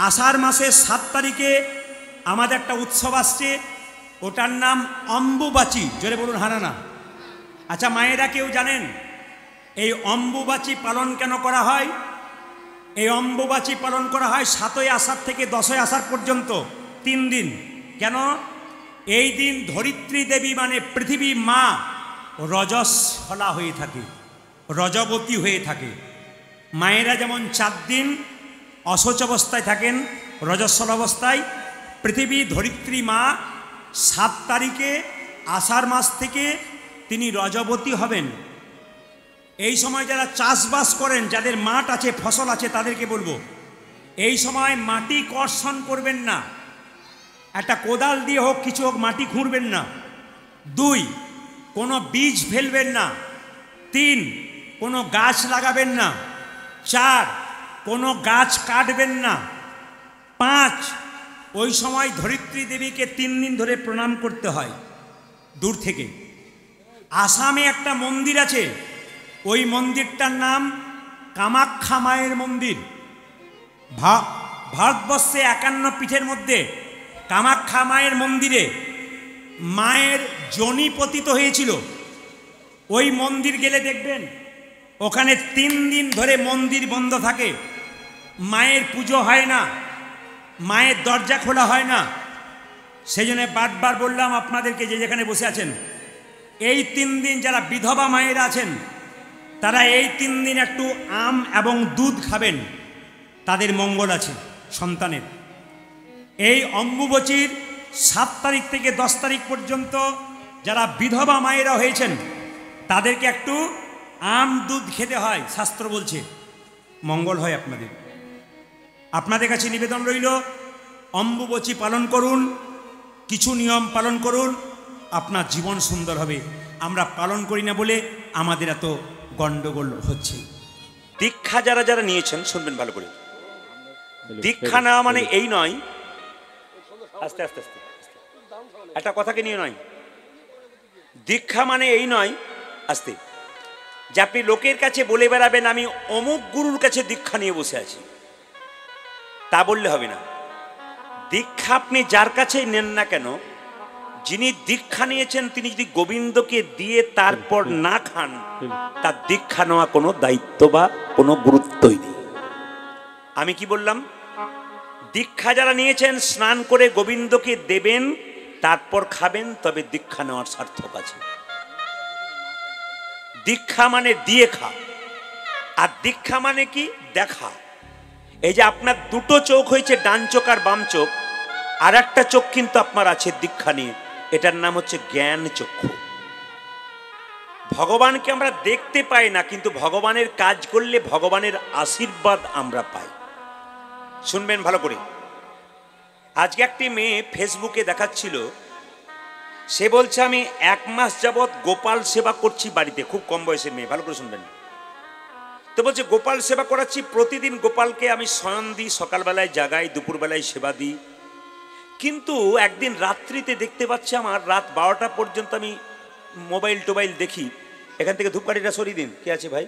আষাঢ় মাসের 7 তারিখে আমাদের একটা উৎসব আসছে, ওটার নাম অম্বুবাচী। জোরে বলুন হারানা। আচ্ছা মায়েরা কেউ জানেন এই অম্বুবাচী পালন কেন করা হয়? এই অম্বুবাচী পালন করা হয় 7ই আষাঢ় থেকে 10ই আষাঢ় পর্যন্ত 3 দিন। কেন? এই দিন ধরিত্রী দেবী মানে পৃথিবী মা রজস্বলা হয়ে থাকে, রজবতী হয়ে থাকে। মায়েরা যেমন 4 দিন অশৌচ অবস্থায় থাকেন, রজস্বলা অবস্থায়, পৃথিবী ধরিত্রী মা 7 তারিখে আষাঢ় মাস থেকে তিনি রজবতী হবেন। এই সময় যারা চাষবাস করেন, যাদের মাঠ আছে, ফসল আছে, তাদেরকে বলবো এই সময় মাটি কর্ষণ করবেন না, একটা কোদাল দিয়ে হোক কিছু হোক মাটি খুঁড়বেন না। 2 কোনো বীজ ফেলবেন না। 3 কোনো গাছ লাগাবেন না। 4 কোনো গাছ কাটবেন না। 5 ওই সময় ধরিত্রী দেবীকে 3 দিন ধরে প্রণাম করতে হয় দূর থেকে। আসামে একটা মন্দির আছে, ওই মন্দিরটার নাম কামাখ্যা মায়ের মন্দির। ভারতবর্ষে 51 পীঠের মধ্যে কামাখ্যা মায়ের মন্দিরে মায়ের যোনি পতিত হয়েছিল। ওই মন্দির গেলে দেখবেন ওখানে 3 দিন ধরে মন্দির বন্ধ থাকে, মায়ের পুজো হয় না, মায়ের দরজা খোলা হয় না। সেই জন্য বারবার বললাম আপনাদেরকে, যে যেখানে বসে আছেন, এই 3 দিন যারা বিধবা মায়েরা আছেন তারা এই 3 দিন একটু আম এবং দুধ খাবেন, তাদের মঙ্গল আছে সন্তানের। এই অম্বুবাচীর 7 তারিখ থেকে 10 তারিখ পর্যন্ত যারা বিধবা মায়েরা হয়েছেন তাদেরকে একটু আম দুধ খেতে হয়, শাস্ত্র বলছে, মঙ্গল হয় আপনাদের। আপনাদের কাছে নিবেদন রইল, অম্বুবাচী পালন করুন, কিছু নিয়ম পালন করুন, আপনার জীবন সুন্দর হবে। আমরা পালন করি না বলে আমাদের এত গন্ডগোল হচ্ছে। দীক্ষা যারা যারা নিয়েছেন শুনবেন ভালো করে। দীক্ষা নেওয়া মানে এই নয়, আস্তে আস্তে আস্তে একটা কথাকে নিয়ে নয়, দীক্ষা মানে এই নয় আস্তে, যে আপনি লোকের কাছে বলে বেড়াবেন আমি অমুক গুরুর কাছে দীক্ষা নিয়ে বসে আছি, তা বললে হবে না। দীক্ষা আপনি যার কাছেই নেন না কেন, যিনি দীক্ষা নিয়েছেন তিনি যদি গোবিন্দকে দিয়ে তারপর না খান, তার দীক্ষা নেওয়া কোনো দায়িত্ব বা কোনো গুরুত্বই নেই। আমি কি বললাম? দীক্ষা যারা নিয়েছেন স্নান করে গোবিন্দকে দেবেন, তারপর খাবেন, তবে দীক্ষা নেওয়ার সার্থক আছে। দীক্ষা মানে দিয়ে খা, আর দীক্ষা মানে কি? দেখা। এই যে আপনার 2টো চোখ হয়েছে, ডান চোখ আর বাম চোখ, আর একটা চোখ কিন্তু আপনার আছে দীক্ষা নিয়ে, এটার নাম হচ্ছে জ্ঞান চক্ষু। ভগবানকে আমরা দেখতে পাই না, কিন্তু ভগবানের কাজ করলে ভগবানের আশীর্বাদ আমরা পাই। শুনবেন ভালো করে। আজকে একটি মেয়ে ফেসবুকে দেখাচ্ছিল, সে বলছে আমি 1 মাস যাবৎ গোপাল সেবা করছি বাড়িতে, খুব কম বয়সের মেয়ে, ভালো করে শুনবেন। তো বলছে গোপাল সেবা করাচ্ছি, প্রতিদিন গোপালকে আমি শয়ন দিই, সকালবেলায় জাগাই, দুপুরবেলায় সেবা দিই, কিন্তু একদিন রাত্রিতে দেখতে পাচ্ছি আমার রাত 12টা পর্যন্ত আমি মোবাইল টোবাইল দেখি। এখান থেকে ধূপকাঠিটা সরিয়ে দিন, কে আছে ভাই?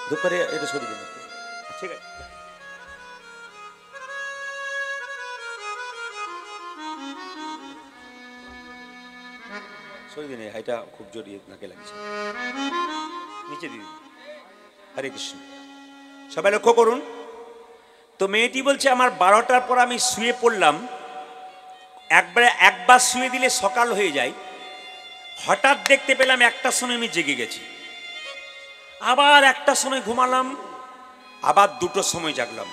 ধূপকাঠি এটা সরিয়ে দিন, ঠিক আছে? সরিয়ে দিন, এটা খুব জড়িয়ে নাকে লাগছে, নিচে দিন। হরে কৃষ্ণ। সবাই লক্ষ্য করুন। তো মেয়েটি বলছে আমার 12টার পর আমি শুয়ে পড়লাম, একবার শুয়ে দিলে সকাল হয়ে যায়, হঠাৎ দেখতে পেলাম 1টার সময় আমি জেগে গেছি, আবার 1টার সময় ঘুমালাম, আবার 2টোর সময় জাগলাম,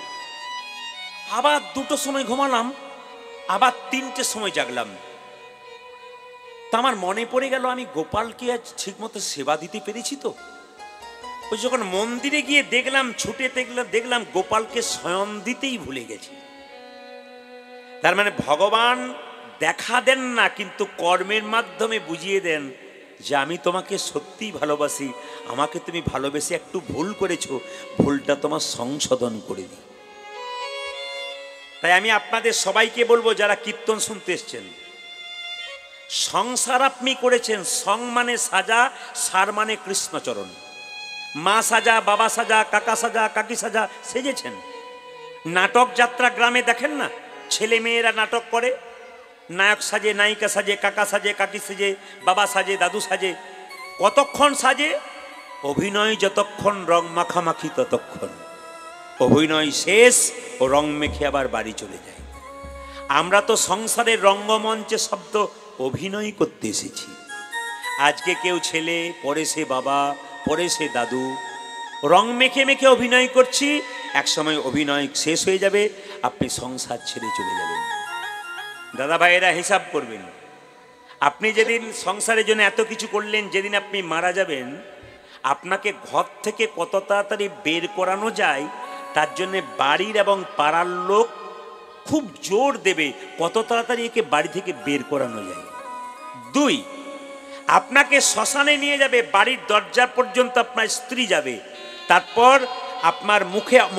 আবার 2টোর সময় ঘুমালাম, আবার 3টের সময় জাগলাম। তা আমার মনে পড়ে গেল আমি গোপালকে আজ ঠিক মতো সেবা দিতে পেরেছি তো। ওই যখন মন্দিরে গিয়ে দেখলাম, ছুটে দেখলাম গোপালকে শয়ন দিতেই ভুলে গেছি। তার মানে ভগবান দেখা দেন না, কিন্তু কর্মের মাধ্যমে বুঝিয়ে দেন যে আমি তোমাকে সত্যিই ভালোবাসি, আমাকে তুমি ভালোবেসে একটু ভুল করেছো, ভুলটা তোমার সংশোধন করে দিই। তাই আমি আপনাদের সবাইকে বলবো, যারা কীর্তন শুনতে এসছেন, সংসার আপনি করেছেন, সং মানে সাজা, সার মানে কৃষ্ণচরণ। মা সাজা, বাবা সাজা, কাকা সাজা, কাকি সাজা সেজেছেন, নাটক যাত্রা গ্রামে দেখেন না, ছেলে মেয়েরা নাটক করে, নায়ক সাজে, নায়িকা সাজে, কাকা সাজে, কাকি সাজে, বাবা সাজে, দাদু সাজে। কতক্ষণ সাজে? অভিনয় যতক্ষণ, রং মাখামাখি ততক্ষণ। অভিনয় শেষ, ও রং মেখে আবার বাড়ি চলে যায়। আমরা তো সংসারের রঙ্গমঞ্চে শব্দ অভিনয় করতে এসেছি। আজকে কেউ ছেলে, পরে সে বাবা, পরে সে দাদু, রং মেখে মেখে অভিনয় করছি। একসময় অভিনয় শেষ হয়ে যাবে, আপনি সংসার ছেড়ে চলে যাবেন। দাদা ভাইয়েরা হিসাব করবেন, আপনি যেদিন সংসারের জন্য এত কিছু করলেন, যেদিন আপনি মারা যাবেন, আপনাকে ঘর থেকে কত তাড়াতাড়ি বের করানো যায় তার জন্যে বাড়ির এবং পাড়ার লোক খুব জোর দেবে কত তাড়াতাড়ি একে বাড়ি থেকে বের করানো যায়। 2, আপনাকে শ্মশানে নিয়ে যাবে, বাড়ির দরজা পর্যন্ত আপনার স্ত্রী যাবে, তারপর আপনার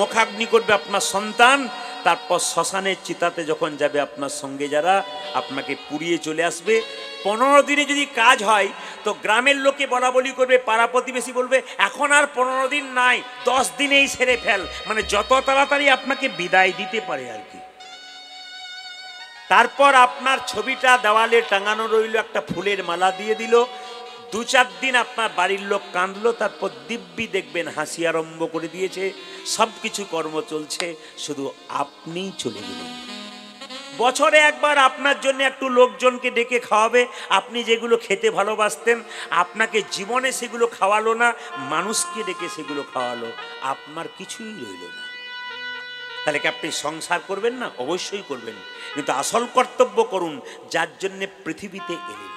মুখাগ্নি করবে আপনার সন্তান, তারপর শ্মশানের চিতাতে যখন যাবে আপনার সঙ্গে যারা, আপনাকে পুড়িয়ে চলে আসবে। 15 দিনে যদি কাজ হয় তো গ্রামের লোকে বলা বলি করবে, পাড়া প্রতিবেশী বলবে এখন আর 15 দিন নাই, 10 দিনেই সেরে ফেল, মানে যত তাড়াতাড়ি আপনাকে বিদায় দিতে পারে আর কি। তারপর আপনার ছবিটা দেওয়ালে টাঙানো রইল, একটা ফুলের মালা দিয়ে দিল, 2-4 দিন আপনার বাড়ির লোক কাঁদলো, তারপর দিব্যি দেখবেন হাসি আরম্ভ করে দিয়েছে, সব কিছু কর্ম চলছে, শুধু আপনিই চলে গেলেন। বছরে একবার আপনার জন্য একটু লোকজনকে ডেকে খাওয়াবে, আপনি যেগুলো খেতে ভালোবাসতেন, আপনাকে জীবনে সেগুলো খাওয়ালো না, মানুষকে ডেকে সেগুলো খাওয়ালো, আপনার কিছুই রইল না। তাহলে কি আপনি সংসার করবেন না? অবশ্যই করবেন, কিন্তু আসল কর্তব্য করুন যার জন্য পৃথিবীতে এলেন।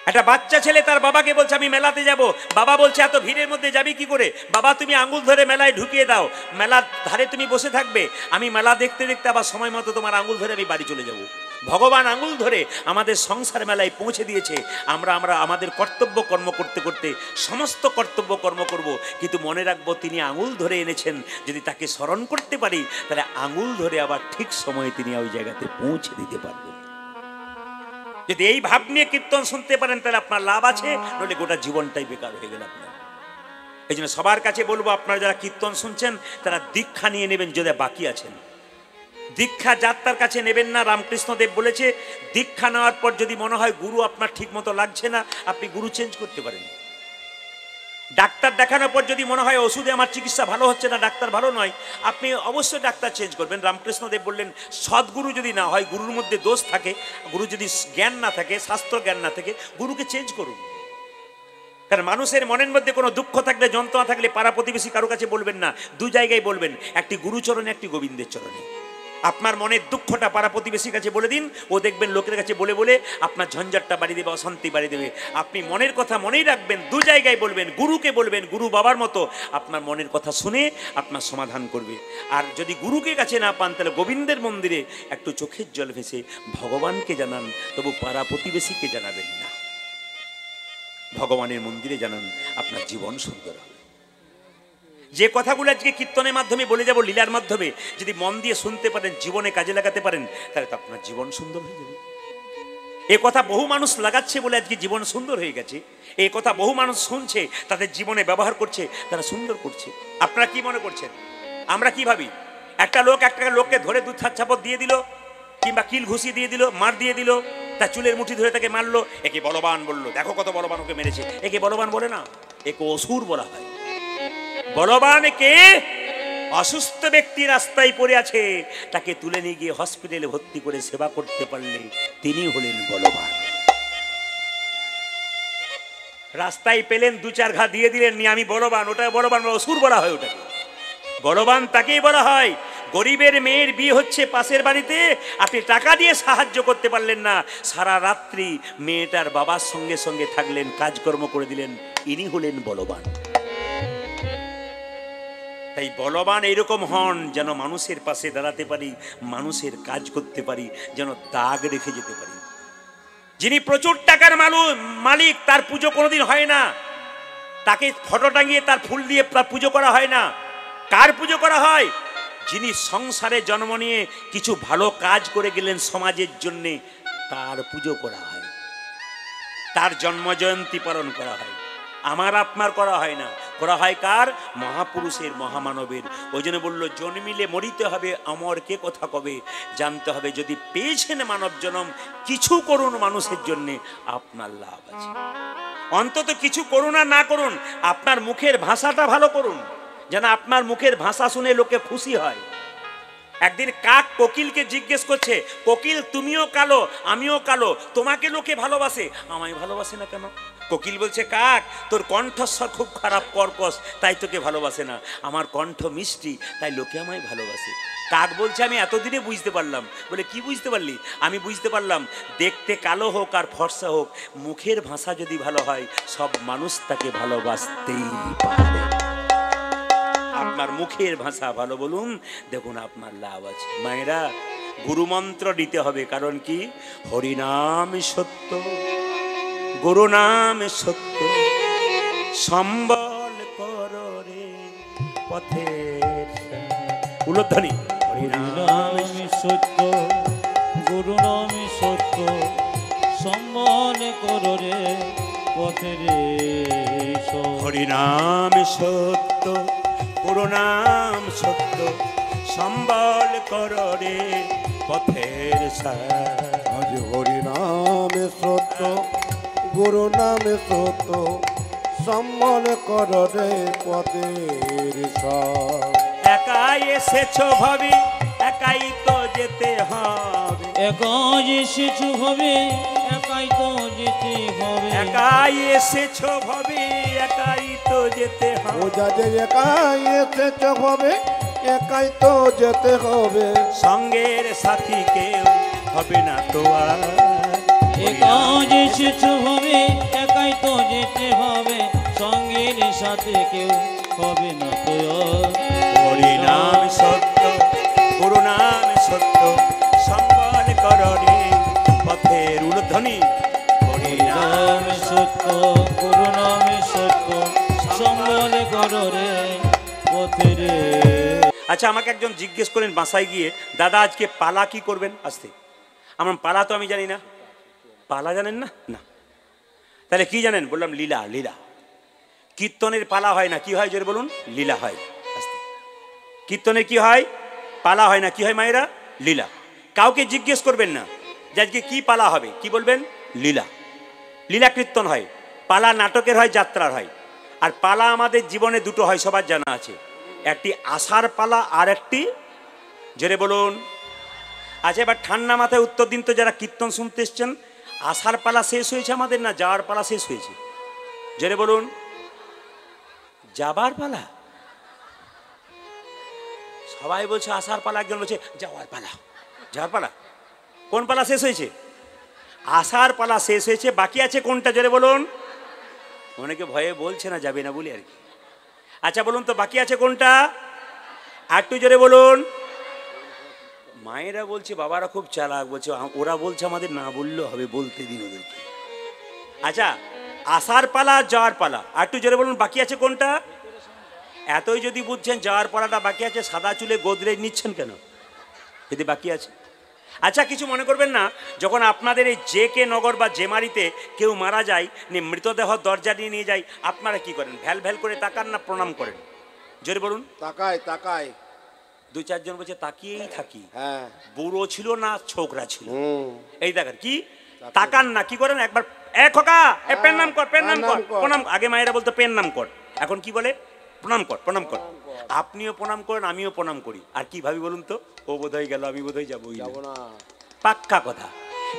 একটা বাচ্চা ছেলে তার বাবাকে বলছে আমি মেলাতে যাব, বাবা বলছে এত ভিড়ের মধ্যে যাবি কি করে? বাবা তুমি আঙুল ধরে মেলায় ঢুকিয়ে দাও, মেলার ধারে তুমি বসে থাকবে, আমি মেলা দেখতে দেখতে আবার সময় মতো তোমার আঙুল ধরে আমি বাড়ি চলে যাব। ভগবান আঙুল ধরে আমাদের সংসার মেলায় পৌঁছে দিয়েছে, আমরা আমাদের কর্তব্য কর্ম করতে করতে সমস্ত কর্তব্য কর্ম করব, কিন্তু মনে রাখবো তিনি আঙুল ধরে এনেছেন, যদি তাকে স্মরণ করতে পারি তাহলে আঙুল ধরে আবার ঠিক সময়ে তিনি ওই জায়গাতে পৌঁছে দিতে পারবেন। যদি এই ভাব নিয়ে কীর্তন শুনতে পারেন তাহলে আপনার লাভ আছে, নইলে গোটা জীবনটাই বেকার হয়ে গেল আপনার। এই জন্য সবার কাছে বলবো, আপনারা যারা কীর্তন শুনছেন তারা দীক্ষা নিয়ে নেবেন যদি বাকি আছেন। দীক্ষা যাত্রার কাছে নেবেন না। রামকৃষ্ণদেব বলেছে দীক্ষা নেওয়ার পর যদি মনে হয় গুরু আপনার ঠিক মতো লাগছে না, আপনি গুরু চেঞ্জ করতে পারেন। ডাক্তার দেখানোর পর যদি মনে হয় ওষুধে আমার চিকিৎসা ভালো হচ্ছে না, ডাক্তার ভালো নয়, আপনি অবশ্যই ডাক্তার চেঞ্জ করবেন। রামকৃষ্ণদেব বললেন সদ্গুরু যদি না হয়, গুরুর মধ্যে দোষ থাকে, গুরু যদি জ্ঞান না থাকে, শাস্ত্র জ্ঞান না থাকে, গুরুকে চেঞ্জ করুন। কারণ মানুষের মনের মধ্যে কোনো দুঃখ থাকলে, যন্ত্রণা থাকলে পাড়া প্রতিবেশী কারো কাছে বলবেন না, 2 জায়গায় বলবেন, একটি গুরুচরণে, একটি গোবিন্দের চরণে। আপনার মনের দুঃখটা পাড়া প্রতিবেশীর কাছে বলে দিন, ও দেখবেন লোকের কাছে বলে বলে আপনার ঝঞ্ঝাটটা বাড়িয়ে দেবে, অশান্তি বাড়িয়ে দেবে। আপনি মনের কথা মনেই রাখবেন, 2 জায়গায় বলবেন, গুরুকে বলবেন, গুরু বাবার মতো আপনার মনের কথা শুনে আপনার সমাধান করবে। আর যদি গুরুকে কাছে না পান তাহলে গোবিন্দের মন্দিরে একটু চোখের জল ভেসে ভগবানকে জানান, তবু পাড়া প্রতিবেশীকে জানাবেন না, ভগবানের মন্দিরে জানান, আপনার জীবন সুন্দর হবে। যে কথাগুলো আজকে কীর্তনের মাধ্যমে বলে যাব, লীলার মাধ্যমে যদি মন দিয়ে শুনতে পারেন, জীবনে কাজে লাগাতে পারেন, তাহলে তো আপনার জীবন সুন্দর হয়ে যাবে। এ কথা বহু মানুষ লাগাচ্ছে বলে আজকে জীবন সুন্দর হয়ে গেছে। এই কথা বহু মানুষ শুনছে, তাদের জীবনে ব্যবহার করছে, তারা সুন্দর করছে। আপনারা কি মনে করছেন? আমরা কি ভাবি? একটা লোককে ধরে 2-4 চাপড় দিয়ে দিল, কিংবা কিল ঘুষি দিয়ে দিল, মার দিয়ে দিল, তার চুলের মুঠি ধরে তাকে মারলো, একে বলবান বললো, দেখো কত বলবান ওকে মেরেছে। একে বলবান বলে না, একে অসুর বলা হয়। বলবানকে অসুস্থ ব্যক্তি রাস্তায় পড়ে আছে, তাকে তুলে নিয়ে গিয়ে হসপিটালে ভর্তি করে সেবা করতে পারলে তিনি হলেন বলবান। রাস্তায় পেলেন, 2-4 ঘা দিয়ে দিলেন, নিয়ে আমি বলবান, ওটা বলবান, অসুর বলা হয় ওটাকে। বলবান তাকেই বলা হয়। গরিবের মেয়ের বিয়ে হচ্ছে পাশের বাড়িতে, আপনি টাকা দিয়ে সাহায্য করতে পারলেন না, সারা রাত্রি মেয়েটার বাবার সঙ্গে সঙ্গে থাকলেন, কাজকর্ম করে দিলেন, ইনি হলেন বলবান। তাই বলবান এইরকম হন যেন মানুষের পাশে দাঁড়াতে পারি, মানুষের কাজ করতে পারি, যেন দাগ রেখে যেতে পারি। যিনি প্রচুর টাকার মালিক, তার পুজো কোনোদিন হয় না, তাকে ফটো টাঙিয়ে তার ফুল দিয়ে তার পুজো করা হয় না। কার পুজো করা হয়? যিনি সংসারে জন্ম নিয়ে কিছু ভালো কাজ করে গেলেন সমাজের জন্যে, তার পুজো করা হয়, তার জন্ম জয়ন্তী পালন করা হয়। আমার আপনার করা হয় না। করা হয় কার? মহাপুরুষের, মহামানবের। ওই জন্য বললো জন্মিলে মরিতে হবে, অমর কে কথা কবে। জানতে হবে যদি পেয়েছেন মানব জন্ম, কিছু করুন মানুষের জন্য, আপনার লাভ আছে। অন্তত কিছু করুন আর না করুন, আপনার মুখের ভাষাটা ভালো করুন, যেন আপনার মুখের ভাষা শুনে লোকে খুশি হয়। একদিন কাক কোকিলকে জিজ্ঞেস করছে, কোকিল তুমিও কালো আমিও কালো, তোমাকে লোকে ভালোবাসে, আমায় ভালোবাসে না কেন? কোকিল বলছে, কাক তোর কণ্ঠস্বর খুব খারাপ, কর্কশ, তাই তোকে ভালোবাসে না। আমার কণ্ঠ মিষ্টি, তাই লোকে আমায় ভালোবাসে। কাক বলছে, আমি এতদিনে বুঝতে পারলাম। বলে, কি বুঝতে পারলি? আমি বুঝতে পারলাম, দেখতে কালো হোক আর ফর্সা হোক, মুখের ভাষা যদি ভালো হয়, সব মানুষ তাকে ভালোবাসতেই পারে। আপনার মুখের ভাষা ভালো বলুন, দেখুন আপনার লাভ আছে। মায়েরা, গুরুমন্ত্র দিতে হবে, কারণ কি? হরিনাম সত্য, গুরু নাম সত্য, সম্বল কর রে পথের উলধ্বনি। হরিনাম সত্য, গুরু নাম সত্য, সম্বল কর রে পথের। হরিনাম সত্য, গুরু নাম সত্য, সম্বল কর রে পথের সার। আজ হরিনাম সত্য, গুরু নাম সত্য, সম্বল কর রে পথের সার। একাই এসেছো ভাবি, একাই তো যেতে হবে। একাই এসেছো ভাবে, একাই তো যেতে হবে। একাই এসেছো ভাবি, একাই তো যেতে হবে। ও যাতে একাই এসেছো হবে, একাই তো যেতে হবে। সঙ্গের সাথী কেউ হবে না তো আর। একাই এসেছো ভাবে, একাই তো যেতে হবে। সঙ্গের সাথে কেউ হবে না তো আর। হরিনাম সত্য, গুরু নাম সত্য, সম্বল কর রে পথের উলধ্বনি। হরিনাম সত্য, গুরু নাম সত্য, সম্বল কর রে পথের। আচ্ছা, আমাকে একজন জিজ্ঞেস করেন বাসায় গিয়ে, দাদা আজকে পালা কি করবেন? আসতে আমার পালা তো আমি জানি না। পালা জানেন না? না, তাহলে কি জানেন? বললাম লীলা। লীলা। কীর্তনের পালা হয় না, কি হয় জোরে বলুন? লীলা হয়। আসতে কীর্তনের কি হয়? পালা হয় না, কি হয় মায়েরা? লীলা। কাউকে জিজ্ঞেস করবেন না যে আজকে কি পালা হবে, কি বলবেন? লীলা। লীলা কীর্তন হয়। পালা নাটকের হয়, যাত্রার হয়। আর পালা আমাদের জীবনে দুটো হয়, সবার জানা আছে। একটি আসার পালা, আর একটি জোরে বলুন। আচ্ছা, এবার ঠান্ডা মাথায় উত্তর দিন তো, যারা কীর্তন শুনতে এসছেন, আসার পালা শেষ হয়েছে আমাদের, না যাওয়ার পালা শেষ হয়েছে? জোরে বলুন। যাবার পালা। সবাই বলছে আসার পালা, একজন বলছে যাওয়ার পালা। যাওয়ার পালা? কোন পালা শেষ হয়েছে? আসার পালা শেষ হয়েছে, বাকি আছে কোনটা জোরে বলুন। অনেকে ভয়ে বলছে না, যাবে না বলি আর কি। আচ্ছা বলুন তো, বাকি আছে কোনটা? আর একটু জোরে বলুন। মায়েরা বলছে, বাবারা খুব চালাক, বলছে ওরা বলছে আমাদের না বললেও হবে, বলতে দিন ওদেরকে। আচ্ছা, আসার পালা, যাওয়ার পালা, আর একটু জোরে বলুন, বাকি আছে কোনটা? এতই যদি বুঝছেন যাওয়ার পালাটা বাকি আছে, সাদা চুলে গোদরেজ নিচ্ছেন কেন যদি বাকি আছে? আচ্ছা, কিছু মনে করবেন না, যখন আপনাদের এই জে কে নগর বা জেমারিতে কেউ মারা যায়, মৃতদেহ দরজা দিয়ে নিয়ে যায়, আপনারা কি করেন? ভ্যাল ভ্যাল করে তাকান না প্রণাম করেন? জোরে বলুন। তাকাই তাকাই। দু চারজন বলছে তাকিয়েই থাকি। হ্যাঁ, বুড়ো ছিল না ছোকরা ছিল? হুম, এই দেখেন কি তাকান না, কি করেন? একবার এ খোকা, এ পেন নাম কর, পেন নাম কর, প্রণাম। আগে মায়েরা বলতো পেন নাম কর, এখন কি বলে? প্রণাম কর, প্রণাম কর। আপনিও প্রণাম করেন, আমিও প্রণাম করি। আর কি ভাবি বলুন তো? ও বোধহয় গেল, আমি বোধহয় যাবোই না। পাক্কা কথা।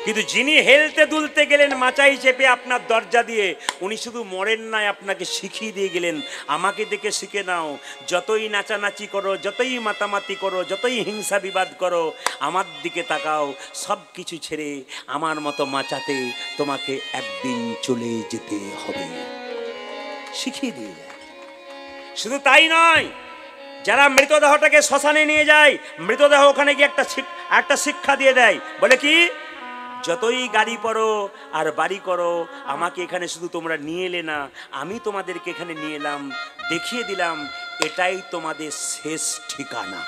কিন্তু যিনি হেলতে দুলতে গেলেন মাচাই চেপে আপনার দরজা দিয়ে, উনি শুধু মরেন নাই, আপনাকে শিখিয়ে দিয়ে গেলেন, আমাকে দেখে শিখে নাও। যতই নাচানাচি করো, যতই মাতামাতি করো, যতই হিংসা বিবাদ করো, আমার দিকে তাকাও, সব কিছু ছেড়ে আমার মতো মাচাতে তোমাকে একদিন চলে যেতে হবে, শিখিয়ে দিয়ে যায়। শুধু তাই নয়, যারা মৃতদেহটাকে শ্মশানে নিয়ে যায়, মৃতদেহ ওখানে গিয়ে একটা শিক্ষা দিয়ে দেয়। বলে কি? যতই গাড়ি পড়ো আর বাড়ি করো, আমাকে এখানে শুধু তোমরা নিয়ে এলে না, আমি তোমাদেরকে এখানে নিয়ে এলাম, দেখিয়ে দিলাম এটাই তোমাদের শেষ ঠিকানা।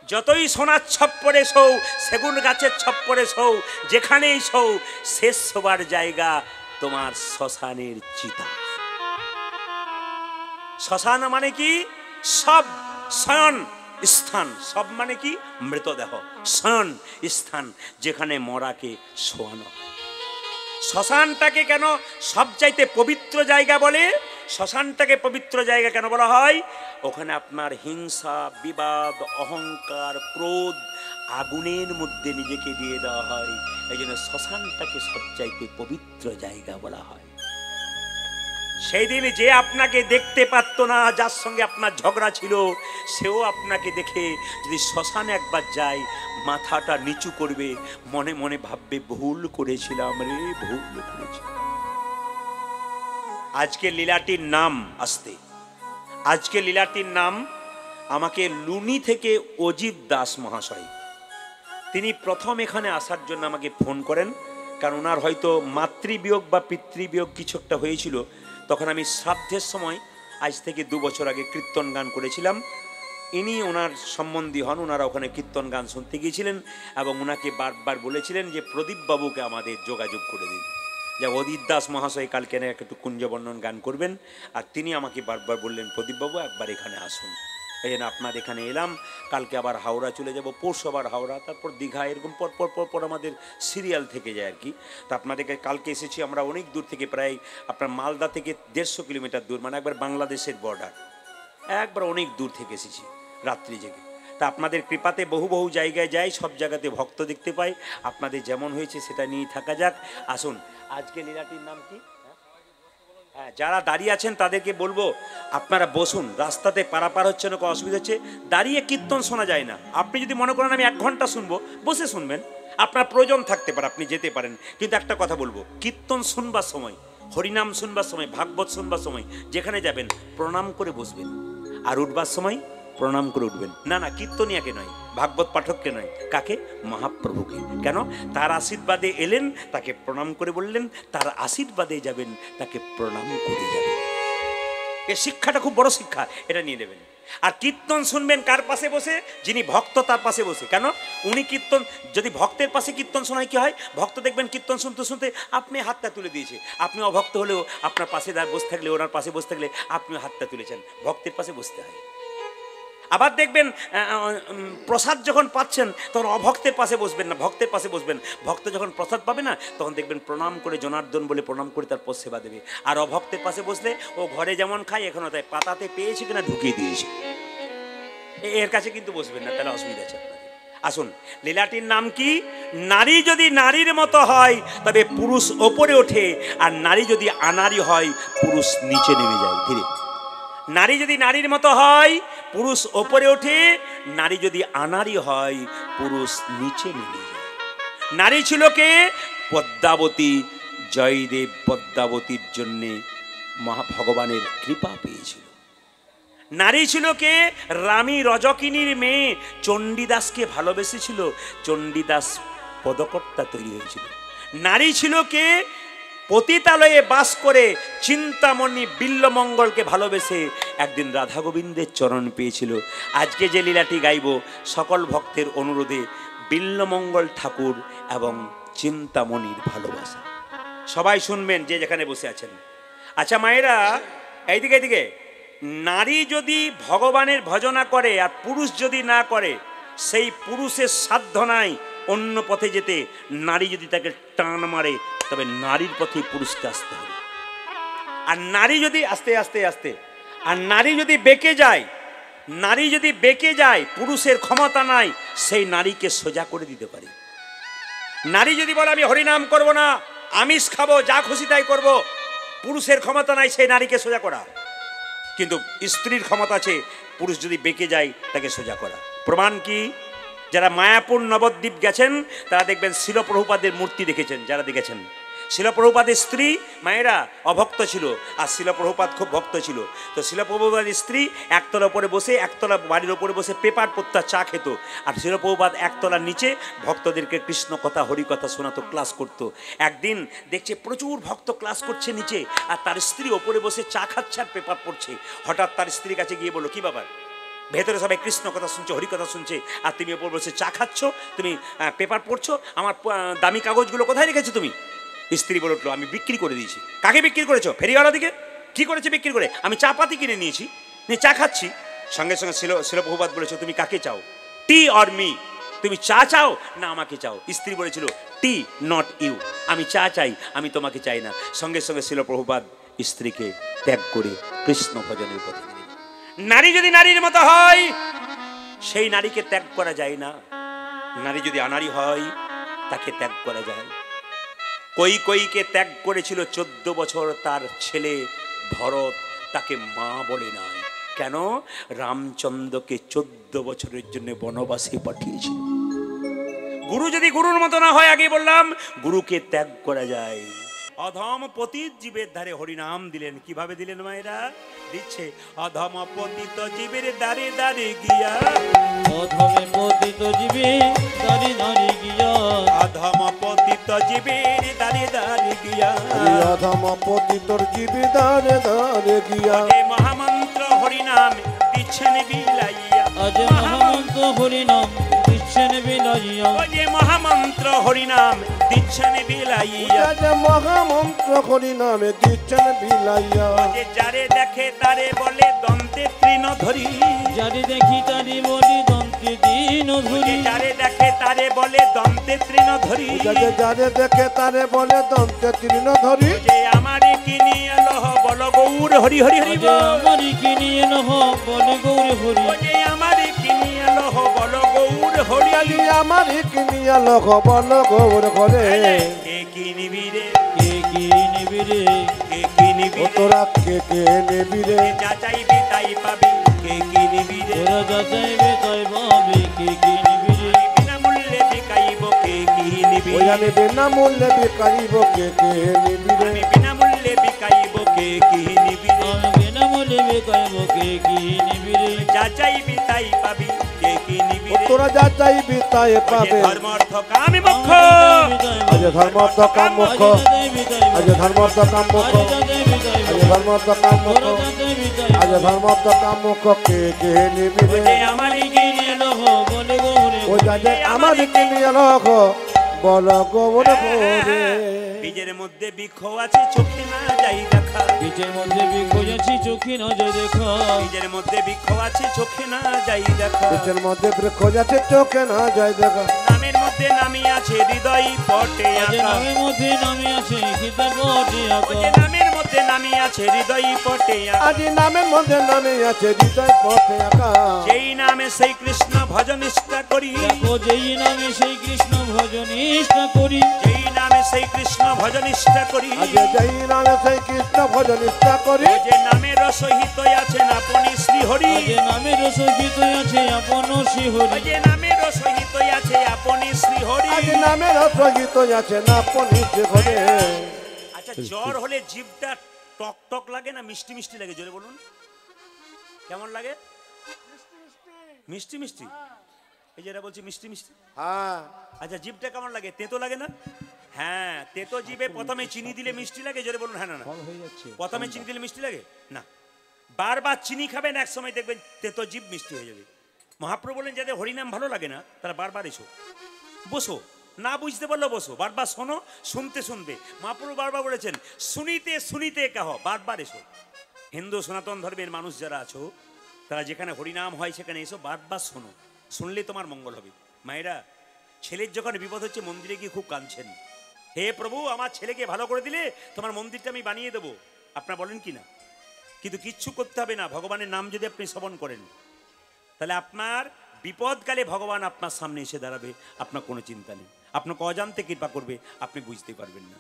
যতই সোনার ছপ্পরে শোও, সেগুন গাছের ছপ্পরে শোও, যেখানেই শোও, শেষ শোবার জায়গা তোমার শ্মশানের চিতা। শ্মশান মানে কি? সব শয়ন স্থান। সব মানে কি? মৃতদেহ। শয়ন স্থান, যেখানে মরাকে শোয়ানো হয়। শ্মশানটাকে কেন সবচাইতে পবিত্র জায়গা বলে? শ্মশানটাকে পবিত্র জায়গা কেন বলা হয়? ওখানে আপনার হিংসা, বিবাদ, অহংকার, ক্রোধ আগুনের মধ্যে নিজেকে দিয়ে দেওয়া হয়। এই জন্য শ্মশানটাকে সবচাইতে পবিত্র জায়গা বলা হয়। সেই দিন যে আপনাকে দেখতে পারতো না, যার সঙ্গে আপনার ঝগড়া ছিল, সেও আপনাকে দেখে যদি শ্মশানে একবার যায়, মাথাটা নিচু করবে, মনে মনে ভাববে ভুল করেছিলাম রে, ভুল করেছিলাম। আজকে লীলাটির নাম আসতে, আজকে লীলাটির নাম আমাকে লুনি থেকে অজিত দাস মহাশয়, তিনি প্রথম এখানে আসার জন্য আমাকে ফোন করেন। কারণ ওনার হয়তো মাতৃবিয়োগ বা পিতৃবিয়োগ কিছু একটা হয়েছিল। তখন আমি শ্রাদ্ধের সময়, আজ থেকে 2 বছর আগে কীর্তন গান করেছিলাম। ইনি ওনার সম্বন্ধী হন, ওনারা ওখানে কীর্তন গান শুনতে গিয়েছিলেন এবং ওনাকে বারবার বলেছিলেন যে প্রদীপ বাবুকে আমাদের যোগাযোগ করে দিন, যে অজিত দাস মহাশয় কালকে না একটু কুঞ্জবর্ণন গান করবেন। আর তিনি আমাকে বারবার বললেন প্রদীপবাবু একবার এখানে আসুন। এই জন্য আপনার এখানে এলাম। কালকে আবার হাওড়া চলে যাব, পরশু আবার হাওড়া, তারপর দীঘা, এরকম পর পর পর পর আমাদের সিরিয়াল থেকে যায় আর কি। তো আপনাদেরকে কালকে এসেছি আমরা অনেক দূর থেকে, প্রায় আপনার মালদা থেকে 150 কিলোমিটার দূর, মানে একবার বাংলাদেশের বর্ডার, একবার অনেক দূর থেকে এসেছি রাত্রি জেগে। তা আপনাদের কৃপাতে বহু বহু জায়গায় যাই, সব জায়গাতে ভক্ত দেখতে পাই। আপনাদের যেমন হয়েছে সেটা নিয়ে থাকা যাক। আসুন, আজকে লীলাটির নাম কি? হ্যাঁ, যারা দাঁড়িয়ে আছেন তাদেরকে বলবো আপনারা বসুন, রাস্তাতে পারাপার হচ্ছে না, কোনো অসুবিধা হচ্ছে, দাঁড়িয়ে কীর্তন শোনা যায় না। আপনি যদি মনে করেন আমি 1 ঘন্টা শুনবো, বসে শুনবেন, আপনার প্রয়োজন থাকতে পারে, আপনি যেতে পারেন। কিন্তু একটা কথা বলবো, কীর্তন শুনবার সময়, হরিনাম শুনবার সময়, ভাগবত শুনবার সময় যেখানে যাবেন প্রণাম করে বসবেন, আর উঠবার সময় প্রণাম করে উঠবেন। না না, কীর্তনিয়াকে নয়, ভাগবত পাঠককে নয়, কাকে? মহাপ্রভুকে। কেন? তার আশীর্বাদে এলেন, তাকে প্রণাম করে বললেন, তার আশীর্বাদে যাবেন, তাকে প্রণাম করে যাবেন। এই শিক্ষাটা খুব বড় শিক্ষা, এটা নিয়ে নেবেন। আর কীর্তন শুনবেন কার পাশে বসে? যিনি ভক্ত তার পাশে বসে। কেন? উনি কীর্তন, যদি ভক্তের পাশে কীর্তন শোনায় কি হয়? ভক্ত দেখবেন কীর্তন শুনতে শুনতে আপনি হাতটা তুলে দিয়েছে। আপনি অভক্ত হলেও আপনার পাশে বসে থাকলে, ওনার পাশে বসে থাকলে আপনিও হাতটা তুলেছেন। ভক্তের পাশে বসতে হয়। আবার দেখবেন প্রসাদ যখন পাচ্ছেন তখন অভক্তের পাশে বসবেন না, ভক্তের পাশে বসবেন। ভক্ত যখন প্রসাদ পাবে না তখন দেখবেন প্রণাম করে, জনার্দন বলে প্রণাম করে তারপর সেবা দেবে। আর অভক্তের পাশে বসলে ও ঘরে যেমন খায় এখনও তাই, পাতাতে পেয়েছে কিনা ঢুকিয়ে দিয়েছে, এর কাছে কিন্তু বসবেন না, তাহলে অসুবিধা আছে আপনাদের। আসুন, লীলাটির নাম কি? নারী যদি নারীর মতো হয় তবে পুরুষ ওপরে ওঠে, আর নারী যদি আনারী হয় পুরুষ নিচে নেমে যায় ধীরে। নারী যদি নারীর মতো হয় পুরুষ ওপরে ওঠে, নারী যদি আনারী হয় পুরুষ নিচে নেমে যায়। নারী ছিল কে? পদ্মাবতী। জয়দেব পদ্মাবতীর জন্যে ভগবানের কৃপা পেয়েছিল। নারী ছিল কে? রানী রজকিনীর মেয়ে চণ্ডীদাসকে ভালোবেসেছিল, চণ্ডীদাস পদকর্তা তৈরি হয়েছিল। নারী ছিল কে? পতিতালয়ে বাস করে চিন্তামণি বিল্লমঙ্গলকে ভালোবেসে একদিন রাধা গোবিন্দের চরণ পেয়েছিল। আজকে যে লীলাটি গাইব সকল ভক্তের অনুরোধে, বিল্লমঙ্গল ঠাকুর এবং চিন্তামণির ভালোবাসা। সবাই শুনবেন যে যেখানে বসে আছেন। আচ্ছা মায়েরা, এইদিকে এইদিকে, নারী যদি ভগবানের ভজনা করে আর পুরুষ যদি না করে, সেই পুরুষের সাধ্য নাই অন্য পথে যেতে। নারী যদি তাকে টান মারে তবে নারীর পথে পুরুষকে আসতে হবে। আর নারী যদি আস্তে আস্তে আস্তে, আর নারী যদি বেঁকে যায়, নারী যদি বেঁকে যায়, পুরুষের ক্ষমতা নাই সেই নারীকে সোজা করে দিতে পারে। নারী যদি বলে আমি হরিনাম করব না, আমিষ খাবো, যা খুশি তাই করব, পুরুষের ক্ষমতা নাই সেই নারীকে সোজা করা। কিন্তু স্ত্রীর ক্ষমতা আছে পুরুষ যদি বেঁকে যায় তাকে সোজা করা। প্রমাণ কি? যারা মায়াপুর নবদ্বীপ গেছেন তারা দেখবেন শিলপ্রভুপাদের মূর্তি দেখেছেন। যারা দেখেছেন, শিলপ্রভুপাদের স্ত্রী মায়েরা অভক্ত ছিল আর শিলপ্রভুপাদ খুব ভক্ত ছিল। তো শিলপ্রভুপাদের স্ত্রী একতলা উপরে বসে, একতলা বাড়ির ওপরে বসে পেপার পত্তা চা খেত, আর শিলপ্রভুপাদ একতলার নিচে ভক্তদেরকে কৃষ্ণ কথা হরি কথা শোনাতো, ক্লাস করতো। একদিন দেখছে প্রচুর ভক্ত ক্লাস করছে নিচে, আর তার স্ত্রী ওপরে বসে চা খাচ্ছে আর পেপার পড়ছে। হঠাৎ তার স্ত্রীর কাছে গিয়ে বললো, কি ব্যাপার, ভেতরে সবাই কৃষ্ণ কথা শুনছো, হরি কথা শুনছে, আর তুমি ওপর বসে চা খাচ্ছ, তুমি পেপার পড়ছো, আমার দামি কাগজগুলো কোথায় রেখেছো তুমি? স্ত্রী বলে উঠলো, আমি বিক্রি করে দিয়েছি। কাকে বিক্রি করেছো? ফেরিওয়ালা দিকে। কি করেছে বিক্রি করে? আমি চা পাতি কিনে নিয়েছি, নিয়ে চা খাচ্ছি। সঙ্গে সঙ্গে শিল প্রভুপাদ বলেছে, তুমি কাকে চাও, টি অর মি? তুমি চা চাও না আমাকে চাও? স্ত্রী বলেছিল, টি নট ইউ, আমি চা চাই, আমি তোমাকে চাই না। সঙ্গে সঙ্গে শিল প্রভুপাদ স্ত্রীকে ত্যাগ করে কৃষ্ণ ভজনের পথে দিলেন। নারী যদি নারীর মতো হয়, সেই নারীকে ত্যাগ করা যায় না। নারী যদি আনারী হয়, তাকে ত্যাগ করা যায়। কৈকেয়ীকে ত্যাগ করেছিল 14 বছর তার ছেলে ভরত, তাকে মা বলে নাই। কেন? রামচন্দ্রকে 14 বছরের জন্য বনবাসে পাঠিয়েছিল। গুরু যদি গুরুর মতো না হয়, আগে বললাম, গুরুকে ত্যাগ করা যায়। অধম পতিত জীবের ধারে হরিনাম দিলেন। কিভাবে দিলেন মায়েরা? দিচ্ছে, অধম পতিত জীবের দ্বারে দ্বারে গিয়া, অধমে পতিত জীবে দাঁড়ি দাঁড়ি গিয়া, অধম পতিত জীবের দ্বারে দ্বারে গিয়া, অধম পতিতর জীবে দাঁড়ে দাঁড়ে গিয়া, এ মহামন্ত্র হরিনাম দিচ্ছেন বিলাইয়া, আজ মহামন্ত্র হরিনাম দিচ্ছেন বিলাইয়া, ও যে মহামন্ত্র হরিনাম দিচ্ছেন বিলাইয়া, যে মহামন্ত্র হরিনামে দিচ্ছেন বিলাইয়া, যে যারে দেখে তারে বলে দন্তে তৃণ ধরি, যারে দেখি তারি বলি দন্তে দিন ধরি, যারে দেখে তারে বলে দন্তে তৃণ ধরি, যারে দেখে তারে বলে দন্তে তৃণ ধরি, যে আমারে কিনি এলো বল গৌর হরি হরি হরি আজ বল, আমারি কিনিয়ে নহ বলে গৌর হরি, ও যে আমারে কিনি এলো বল গৌর হরি হরি, আমার কিনিয়া লখ বল গৌর করে, কে কিনিবি রে, কে কি নিবি রে, কে কিনিবি রে, তোরা কে কে নেবি রে, যা চাইবি তাই পাবি, কে কিনিবি রে, তোরা যা চাইবে তাই পাবে, কে কি নিবি রে, বিনামূল্যে বিকাইব, কে কিনিবি ওই রে, আমি বিনামূল্যে বিকারিব, কে কে নিবি রে, আমি বিনামূল্যে বিকাইব, কে কিনিবি রে, আমি বিনামূল্যে বেকাইব, কে কি নিবি রে, যা চাইবি তাই পাবি, কে কিনিবি রে, তোরা যা চাইবি তাই পাবে, ধর্ম অর্থ কামে মোক্ষ, আজ ধর্ম অর্থ কাম মোক্ষ, আজ ধর্ম অর্থ কাম মোক্ষ, আজ ধর্ম অর্থ কাম মোক্ষ, আজ ধর্ম অর্থ কাম মোক্ষ, কে কে নিবি রে, যে আমারই কিনে লহ বলে গৌরে ও যাতে আমার কিনিয়া লখ বল গৌর করে, বীজের মধ্যে বৃক্ষ আছে, চোখে না যাই দেখা, বীজের মধ্যে বৃক্ষ যাচ্ছি চোখে নজর দেখা, বীজের মধ্যে বৃক্ষ আছে, চোখে না যাই দেখা, বীজের মধ্যে বৃক্ষ যাচ্ছে চোখে না যায় দেখা, নামের মধ্যে নামি আছে হৃদয় পটে আজ আঁকা, নামের মধ্যে নামে আছে খিতা পটে ও আঁকা, যে নামের মধ্যে নামি আছে হৃদয় পটে আঁকা, আজ নামের মধ্যে নামে আছে হৃদয় পথে আঁকা, যেই নামে সেই কৃষ্ণ ভজন নিষ্ঠা করি, দেখো যেই নামে সেই কৃষ্ণ ভজন নিষ্ঠা করি, যেই নামে সেই কৃষ্ণ ভজন নিষ্ঠা করি, আজ যেই নামে সেই কৃষ্ণ ভজন নিষ্ঠা করি, ও যে নামের সহিত আছেন আপনি শ্রী হরি, আজ নামের সহিত আছে আপন শ্রী ও হরি, যে নামের সহিত আছে আপনি শ্রী হরি। আজ নামের সহিত আছে না পনিত করে, আচ্ছা, জ্বর হলে জিভটা টক টক লাগে না মিষ্টি মিষ্টি লাগে? জোরে বলুন, কেমন লাগে? মিষ্টি মিষ্টি। এই যেটা বলছি মিষ্টি মিষ্টি। হ্যাঁ আচ্ছা, জিভটা কেমন লাগে? তেতো লাগে না? হ্যাঁ, তেতো জিভে প্রথমে চিনি দিলে মিষ্টি লাগে? জোরে বলুন হ্যাঁ না না। প্রথমে চিনি দিলে মিষ্টি লাগে না, বারবার চিনি খাবেন, এক সময় দেখবেন তেতো জিভ মিষ্টি হয়ে যাবে। মহাপ্রভু বলেন, যাদের হরিনাম ভালো লাগে না তারা বারবার এসো, বসো, না বুঝতে পারলো বসো, বারবার শোনো, শুনতে শুনবে। মহাপ্রভু বারবার বলেছেন, শুনিতে শুনিতে কহ, বারবার এসো। হিন্দু সনাতন ধর্মের মানুষ যারা আছো, তারা যেখানে হরিনাম হয় সেখানে এসো, বারবার শোনো, শুনলে তোমার মঙ্গল হবে। মায়েরা, ছেলের যখন বিপদ হচ্ছে মন্দিরে গিয়ে খুব কাঁদছেন, হে প্রভু আমার ছেলেকে ভালো করে দিলে তোমার মন্দিরটা আমি বানিয়ে দেবো। আপনারা বলেন কি না? কিন্তু কিচ্ছু করতে হবে না, ভগবানের নাম যদি আপনি শ্রবণ করেন, তাহলে আপনার বিপদকালে ভগবান আপনার সামনে এসে দাঁড়াবে, আপনার কোনো চিন্তা নেই, আপনাকে অজান্তে কৃপা করবে, আপনি বুঝতে পারবেন না।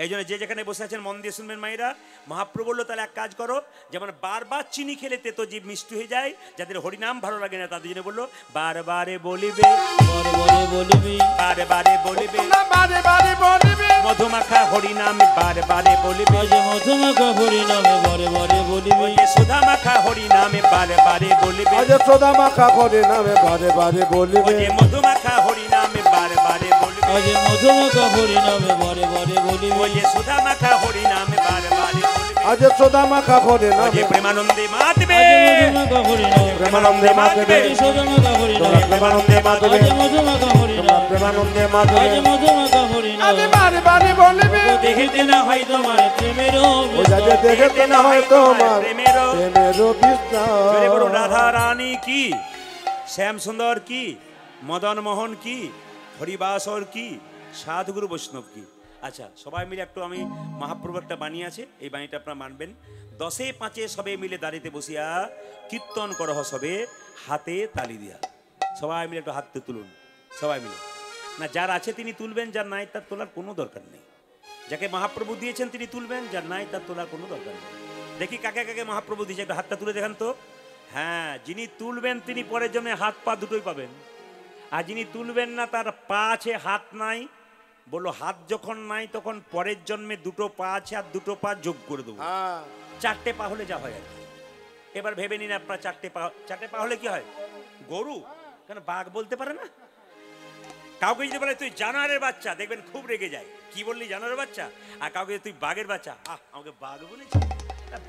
এই জন্য যে যেখানে বসে আছেন মন দিয়ে শুনবেন মায়েরা। মহাপ্রভু বললো, তাহলে এক কাজ করো, যেমন বারবার চিনি খেলে তেতো জীব মিষ্টি হয়ে যায়, যাদের হরিনাম ভালো লাগে না তাদের জন্য বললো, বারবারে বলিবে, বারে বলিবি, বারবারে বলিবে, বারে বারে বলিবে, মধুমাখা হরিনাম বারবারে বলিবে, আজ মধুমাখা হরিনামে বারে বারে বলিবি, সুধামাখা হরিনামে বারবারে বলিবে, আজ সদা মাখা করে নামে বারে বারে বলিবে, মধুমাখা হরিনামে বারবারে বলিবে, আজ মধুমাখা হরিনামে বারে বারে বলিবি, সুধামাখা হরিনামে বারবারে বলিবে, আজ সদা মাখা করে নামে প্রেমানন্দে মাতবে, আজ মধুমাখা হরিনামে প্রেমানন্দে মা দেবে, আজ সদামাখা হরিনামে, প্রেমানন্দে মা দেবে, আজ মধুমাখা হরিনামে, প্রেমানন্দে আজ মাধুরী মধুমাখা হরিনাম আজ বারে বারে বলবে দেখিতে না হয় তোমার প্রেমের ও যাতে দেখতে না হয় তোমার প্রেমেরও প্রেমেরও জোরে বলুন, বিস্তার রাধা রানী কি, শ্যাম সুন্দর কি, মদন মোহন কি, হরিবাসর কি, সাধুগুরু বৈষ্ণব কি। আচ্ছা সবাই মিলে একটু, আমি মহাপ্রভু একটা বাণী আছে, এই বাণীটা আপনারা মানবেন। 10-5 সবে মিলে দাঁড়িতে বসিয়া কীর্তন করহ সবে হাতে তালি দিয়া। সবাই মিলে একটু হাতে তুলুন, সবাই মিলে। না যার আছে তিনি তুলবেন, যার নাই তার তোলার কোনো দরকার নেই। যাকে মহাপ্রভু দিয়েছেন তিনি তুলবেন, যার নাই তার তোলার কোনো দরকার নেই। দেখি কাকে কাকে মহাপ্রভু দিয়েছে, একটা হাতটা তুলে দেখান তো। হ্যাঁ, যিনি তুলবেন তিনি পরের জন্য হাত পা দুটোই পাবেন, আর যিনি তুলবেন না তার পা আছে হাত নাই। বললো হাত যখন নাই তখন পরের জন্মে দুটো পা আছে আর দুটো পা যোগ করে দেবো, 4টে পা হলে যা হয় আর কি। এবার ভেবে নিন আপনার 4টে পা হলে কি হয়? গরু কেন বাঘ বলতে পারে না? কাউকে যদি বলে তুই জানোয়ারের বাচ্চা, দেখবেন খুব রেগে যায়, কি বললি জানোয়ারের বাচ্চা। আর কাউকে তুই বাঘের বাচ্চা, আমাকে বাঘ বলেছি,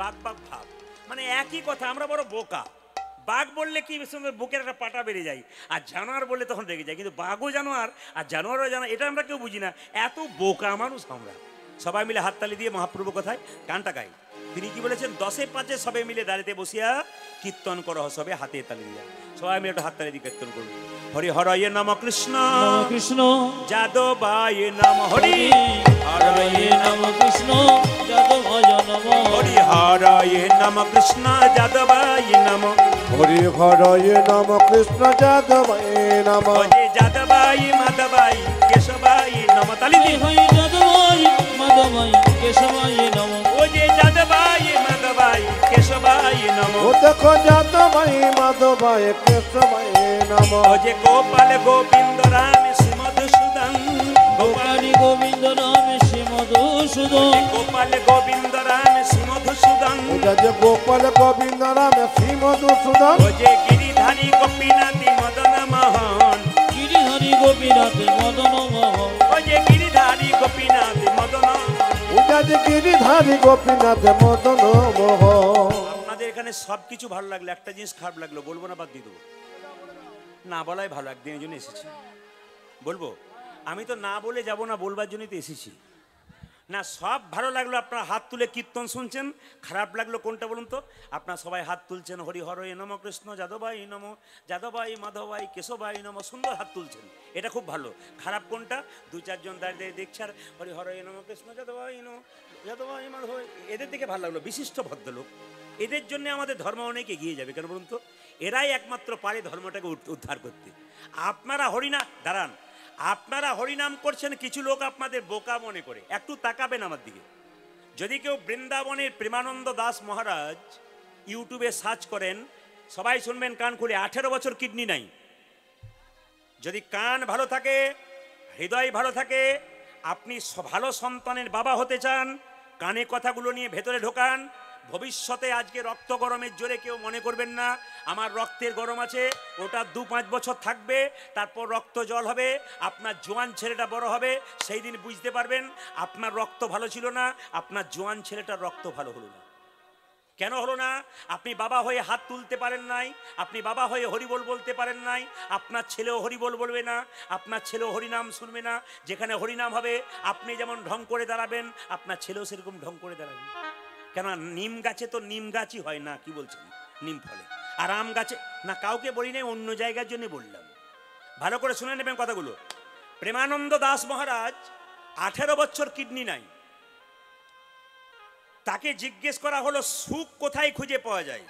বাঘ বাঘ ভাব, মানে একই কথা। আমরা বড় বোকা। বাঘ বললে কি বুকের একটা পাটা বেড়ে যায়, আর জানোয়ার বললে তখন রেগে যায়। কিন্তু বাঘও জানোয়ার আর জানোয়ারও জানোয়ার, এটা আমরা কেউ বুঝি না, এত বোকা মানুষ আমরা। সবাই মিলে হাততালি দিয়ে মহাপ্রভু কথায় গানটা গাই। তিনি কি বলেছেন? 10-5 সবে মিলে দাঁড়িতে বসিয়া কীর্তন করহ সবে হাতে তালি দিয়া। সবাই মিলে একটা হাততালি দিয়ে কীর্তন করুন। হরি হরয়ে নম কৃষ্ণ কৃষ্ণ যাদবায় নম হরি হরয়ে নম কৃষ্ণ যাদবায় নম হরি হরয়ে নম কৃষ্ণ যাদবায় নম হরি হরয়ে নম কৃষ্ণ যাদবায় নম হরে যাদবায় মাধবায় কেশবায় নম। তালি দিন। হই যাদবায় মাধবায় কেশবায় নম ও যে যাদবায় মাধবায় কেশবায় নম। ও দেখো যাদবায় মাধবায় কেশবায় নম ও যে গোপাল গোবিন্দ রাম শ্রী মধুসূদন। গোপালী গোবিন্দ নাম শ্রী মধুসূদন গোপাল গোবিন্দ রাম শ্রী মধুসূদন। ও যে গোপাল গোবিন্দ রাম শ্রী মধুসূদন ও যে গিরিধারী গোপীনাথী মদন মোহন। গিরিহরি গোপীনাথ মদন মোহন ও যে গিরিধারী গোপীনাথ মদন। ও যে গিরিধারী গোপীনাথ মদন মোহন। আপনাদের এখানে সবকিছু ভালো লাগলো, একটা জিনিস খারাপ লাগলো, বলবো না বাদ দিয়ে দেবো? না বলাই ভালো, একদিনের জন্য এসেছি বলবো। আমি তো না বলে যাব না, বলবার জন্যই তো এসেছি। না সব ভালো লাগলো, আপনার হাত তুলে কীর্তন শুনছেন। খারাপ লাগলো কোনটা বলুন তো? আপনার সবাই হাত তুলছেন, হরি হরয়ে নম কৃষ্ণ যাদবাই নম যাদবাই মাধবাই কেশবাই নম, সুন্দর হাত তুলছেন, এটা খুব ভালো। খারাপ কোনটা? 2-4 জন দাঁড়িয়ে দেখছে আর হরি হরয়ে নম কৃষ্ণ যাদবাই নম যাদবাই মাধবাই, এদের দিকে ভালো লাগলো। বিশিষ্ট ভদ্রলোক, এদের জন্য আমাদের ধর্ম অনেক এগিয়ে যাবে। কেন বলুন তো? এরাই একমাত্র পারে ধর্মটাকে উদ্ধার করতে। আপনারা হরিনা দাঁড়ান, আপনারা হরিনাম করছেন, কিছু লোক আপনাদের বোকা মনে করে। একটু তাকাবেন আমার দিকে। যদি কেউ বৃন্দাবনের প্রেমানন্দ দাস মহারাজ ইউটিউবে সার্চ করেন, সবাই শুনবেন কান খুলে, 18 বছর কিডনি নাই। যদি কান ভালো থাকে, হৃদয় ভালো থাকে, আপনি ভালো সন্তানের বাবা হতে চান, কানে কথাগুলো নিয়ে ভেতরে ঢোকান। ভবিষ্যতে আজকে রক্ত গরমের জোরে কেউ মনে করবেন না আমার রক্তের গরম আছে, ওটা 2-5 বছর থাকবে, তারপর রক্ত জল হবে, আপনার জোয়ান ছেলেটা বড় হবে, সেই দিন বুঝতে পারবেন আপনার রক্ত ভালো ছিল না, আপনার জোয়ান ছেলেটার রক্ত ভালো হলো না। কেন হলো না? আপনি বাবা হয়ে হাত তুলতে পারেন নাই, আপনি বাবা হয়ে হরিবোল বলতে পারেন নাই, আপনার ছেলেও হরিবোল বলবে না, আপনার ছেলেও হরিনাম শুনবে না। যেখানে হরিনাম হবে আপনি যেমন ঢং করে দাঁড়াবেন, আপনার ছেলেও সেরকম ঢং করে দাঁড়াবে। কেন? নিম গাছে তো নিম গাছই হয় না, কি বলছেন? নিম ফলে। আর আম গাছে না, কাউকে বলি নাই, অন্য জায়গার জন্য বললাম। ভালো করে শুনে নেবেন কথাগুলো। প্রেমানন্দ দাস মহারাজ 18 বছর কিডনি নাই। তাকে জিজ্ঞেস করা হলো সুখ কোথায় খুঁজে পাওয়া যায়।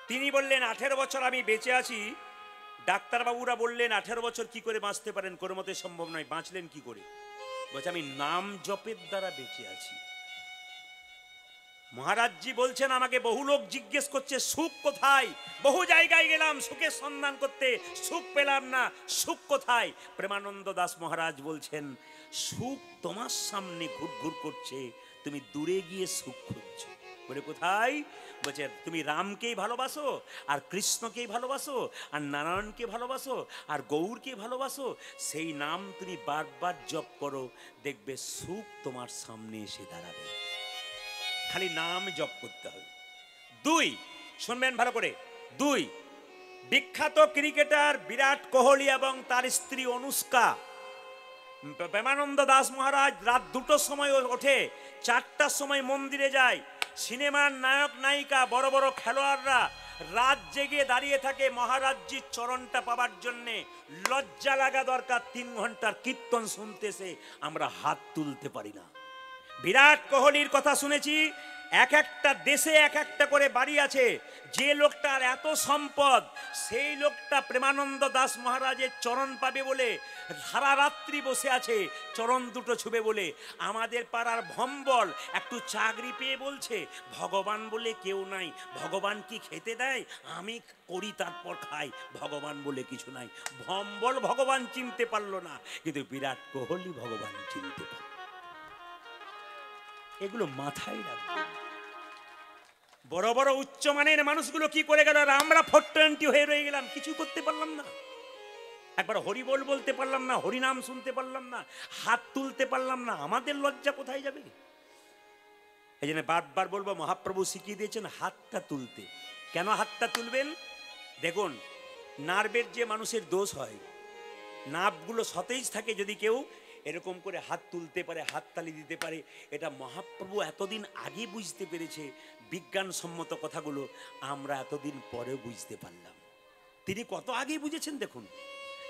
তিনি বললেন 18 বছর আমি বেঁচে আছি। ডাক্তারবাবুরা বললেন 18 বছর কি করে বাঁচতে পারেন? কোনো মতে সম্ভব নয়। বাঁচলেন কি করে? বলছে আমি নাম জপের দ্বারা বেঁচে আছি। মহারাজজি বলছেন আমাকে বহু লোক জিজ্ঞেস করছে সুখ কোথায়, বহু জায়গায় গেলাম সুখের সন্ধান করতে, সুখ পেলাম না, সুখ কোথায়? প্রেমানন্দ দাস মহারাজ বলছেন সুখ তোমার সামনে ঘুরঘুর করছে, তুমি দূরে গিয়ে সুখ খুঁজছো। বলে কোথায়? বলছে তুমি রামকেই ভালোবাসো, আর কৃষ্ণকেই ভালোবাসো, আর নারায়ণকে ভালোবাসো, আর গৌরকে ভালোবাসো, সেই নাম তুমি বারবার জপ করো, দেখবে সুখ তোমার সামনে এসে দাঁড়াবে। খালি নাম জপ করতে হবে। 2 শুনবেন ভালো করে, 2 বিখ্যাত ক্রিকেটার বিরাট কোহলি এবং তার স্ত্রী অনুষ্কা, প্রেমানন্দ দাস মহারাজ রাত 2টোর সময় ওঠে, 4টার সময় মন্দিরে যায়। সিনেমার নায়ক নায়িকা, বড় বড় খেলোয়াড়রা রাত জেগে দাঁড়িয়ে থাকে মহারাজজির চরণটা পাবার জন্যে। লজ্জা লাগা দরকার, 3 ঘন্টার কীর্তন শুনতেছে, আমরা হাত তুলতে পারি না। বিরাট কোহলির কথা শুনেছি, এক একটা দেশে এক একটা করে বাড়ি আছে। যে লোকটার এত সম্পদ, সেই লোকটা প্রেমানন্দ দাস মহারাজের চরণ পাবে বলে সারা রাত্রি বসে আছে, চরণ দুটো ছুবে বলে। আমাদের পাড়ার ভম্বল একটু চাকরি পেয়ে বলছে ভগবান বলে কেউ নাই, ভগবান কি খেতে দেয়, আমি করি তারপর খাই, ভগবান বলে কিছু নাই। ভম্বল ভগবান চিনতে পারলো না, কিন্তু বিরাট কোহলি ভগবান চিনতে পারল। এগুলো মাথায় রাখবে। বড় বড় উচ্চমানের মানুষগুলো কি করে গেল, আমরা 420 হয়ে রয়ে গেলাম, কিছু করতে পারলাম না। একবার হরি বল বলতে পারলাম না, হরিনাম শুনতে পারলাম না, হাত তুলতে পারলাম না, আমাদের লজ্জা কোথায় যাবে? এই জন্য বারবার বলবো, মহাপ্রভু শিখিয়ে দিয়েছেন হাতটা তুলতে। কেন হাতটা তুলবেন? দেখুন, নার্ভের যে মানুষের দোষ হয়, নার্ভগুলো সতেজ থাকে, যদি কেউ এরকম করে হাত তুলতে পারে, হাততালি দিতে পারে, এটা মহাপ্রভু এতদিন আগে বুঝতে পেরেছে। বিজ্ঞানসম্মত কথাগুলো আমরা এতদিন পরে বুঝতে পারলাম। তিনি কত আগে বুঝেছেন দেখুন।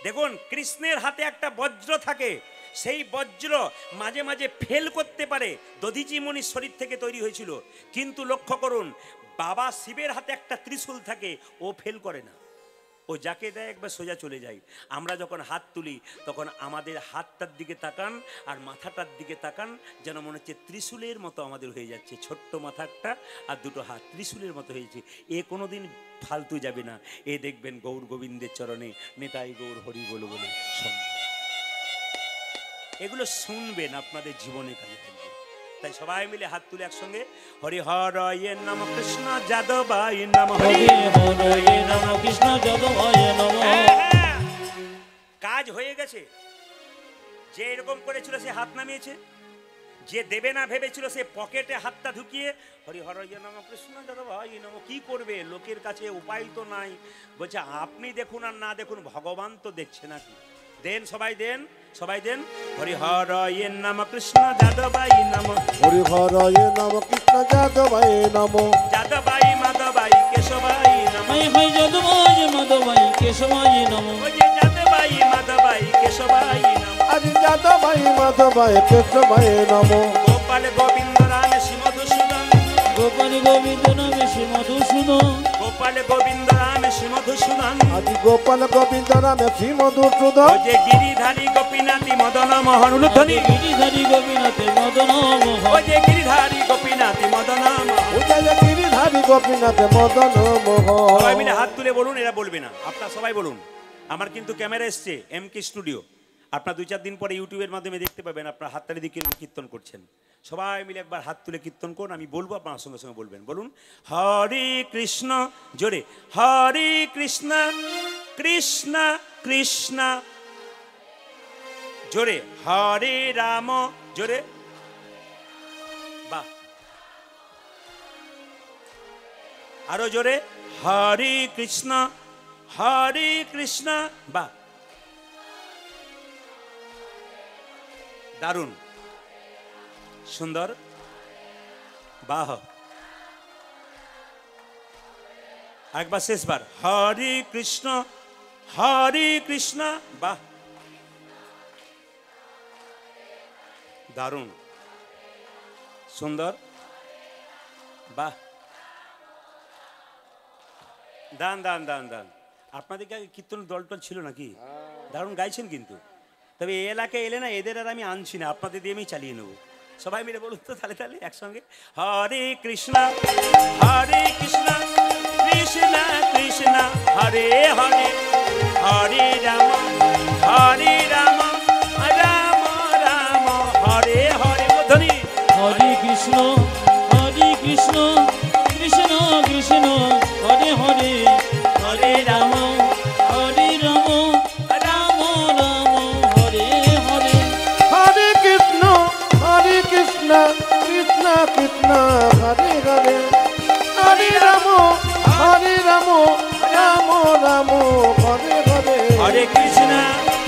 দেখুন, কৃষ্ণের হাতে একটা বজ্র থাকে, সেই বজ্র মাঝে মাঝে ফেল করতে পারে। দধিচি মুনির শরীর থেকে তৈরি হয়েছিল, কিন্তু লক্ষ্য করুন, বাবা শিবের হাতে একটা ত্রিশূল থাকে, ও ফেল করে না, ও যাকে দেয় একবার সোজা চলে যায়। আমরা যখন হাত তুলি তখন আমাদের হাতটার দিকে তাকান আর মাথাটার দিকে তাকান, যেন মনে হচ্ছে ত্রিশূলের মতো আমাদের হয়ে যাচ্ছে। ছোট্ট মাথাটা আর দুটো হাত ত্রিশূলের মতো হয়েছে। এ কোনোদিন ফালতু যাবে না। এ দেখবেন গৌর গোবিন্দের চরণে নেতাই গৌর হরি বলে বলে এগুলো শুনবেন, আপনাদের জীবনে কাজে থাকবে। তাই সবাই মিলে হাত তুলে একসঙ্গে হরি হরয়ে নম কৃষ্ণ যাদবায় নম, হরি হরয়ে নম কৃষ্ণ যাদবায় নম। কাজ হয়ে গেছে। যে এরকম করেছিল সে হাত নামিয়েছে, যে দেবে না ভেবেছিল সে পকেটে হাতটা ঢুকিয়ে হরি হরয়ে নম কৃষ্ণ যাদবায় নম। কি করবে, লোকের কাছে উপায় তো নাই। বলছে আপনি দেখুন আর না দেখুন, ভগবান তো দেখছে নাকি। দেন, সবাই দেন, সবাই দেন। হরি হরয়ে নম কৃষ্ণ যাদবায় নম, হরি হরয়ে নম কৃষ্ণ যাদবায় নম, যাদবাই মাধবাই কেশবাই নম, হাই হাই যাদবাই মাধবাই কেশবাই নম, যাদবাই মাধবাই কেশবাই নম, আজ যাদবাই মাধবাই কেশবায় নম। গোপাল গোবিন্দ রাম শ্রী মধুসূদন, গোপাল গোবিন্দ নামে শ্রী মধুসূদন, গোপাল গোবিন্দ রাম শ্রী মধুসূদন, আজ গোপাল গোবিন্দ রামে শ্রী মধুসূদন, যে গিরিধারী গোপীনাথী মদন মোহন উলুধ্বনি, গিরিধারী গোপীনাথে মদন মোহন, যে গিরিধারী গোপীনাথী মদন মোহন, গিরিধারী গোপীনাথে মদন মোহন। সবাই মিলে হাত তুলে বলুন, এরা বলবে না, আপনারা সবাই বলুন। আমার কিন্তু ক্যামেরা এসছে MK স্টুডিও, আপনার 2-4 দিন পরে ইউটিউবের মাধ্যমে দেখতে পাবেন আপনার হাততালি দিয়ে কীর্তন করছেন। সবাই মিলে একবার হাত তুলে কীর্তন করুন, আমি বলবো আপনার সঙ্গে সঙ্গে বলবেন। বলুন হরে কৃষ্ণ, জোরে হরে কৃষ্ণ কৃষ্ণ কৃষ্ণ, জোরে হরে রাম, জোরে, বাহ, আরো জোরে হরে কৃষ্ণ বাহ, দারুণ সুন্দর, বাহ। একবার শেষবার হরে কৃষ্ণ বাহ, দারুণ সুন্দর, বাহ। দান দান দান দান। আপনাদের কি কীর্তন দলটল ছিল নাকি? দারুণ গাইছেন কিন্তু। তবে এই এলাকায় এলে না, এদের আর আমি আনছি না, আপনাদের দিয়ে আমি চালিয়ে নেবো। সবাই মিলে বলুন তো তাহলে তাহলে একসঙ্গে হরে কৃষ্ণ কৃষ্ণ কৃষ্ণ হরে হরে, হরে রাম রাম রাম হরে হরে। ধ্বনি হরে কৃষ্ণ কৃষ্ণ কৃষ্ণ হরে হরে, হরে রাম রাম রাম হরে হরে। হরে কৃষ্ণ কৃষ্ণ কৃষ্ণ হরে হরে, হরে রাম রাম রাম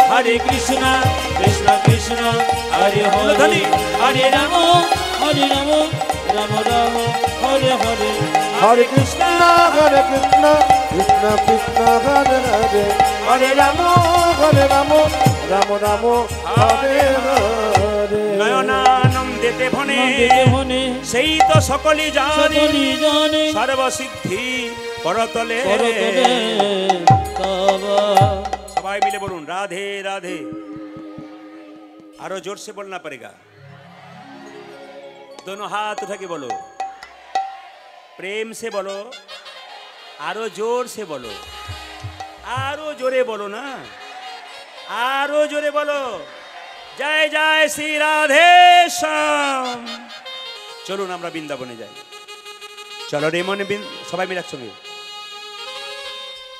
হরে কৃষ্ণ কৃষ্ণ কৃষ্ণ হরে হরে হরে রাম রাম রাম হরে হরে হরে কৃষ্ণ কৃষ্ণ কৃষ্ণ হরে হরে হরে রাম রাম রাম হরে হরে নয়নানন্দেতে ভনে মনে সেই তো সকলই জানে জানে সর্বসিদ্ধি করতলে করতলে তবা সবাই মিলে বলুন রাধে রাধে আরো जोर से बोलना पड़ेगा दोनों हाथ उठा के बोलो प्रेम से बोलो आरो जोर से बोलो आरो जोरे बोलो ना आरो जोरे बोलो जय जय श्री राधे श्याम চলুন আমরা বৃন্দাবনে যাই চলো রে মনে সবাই মিলে একসঙ্গে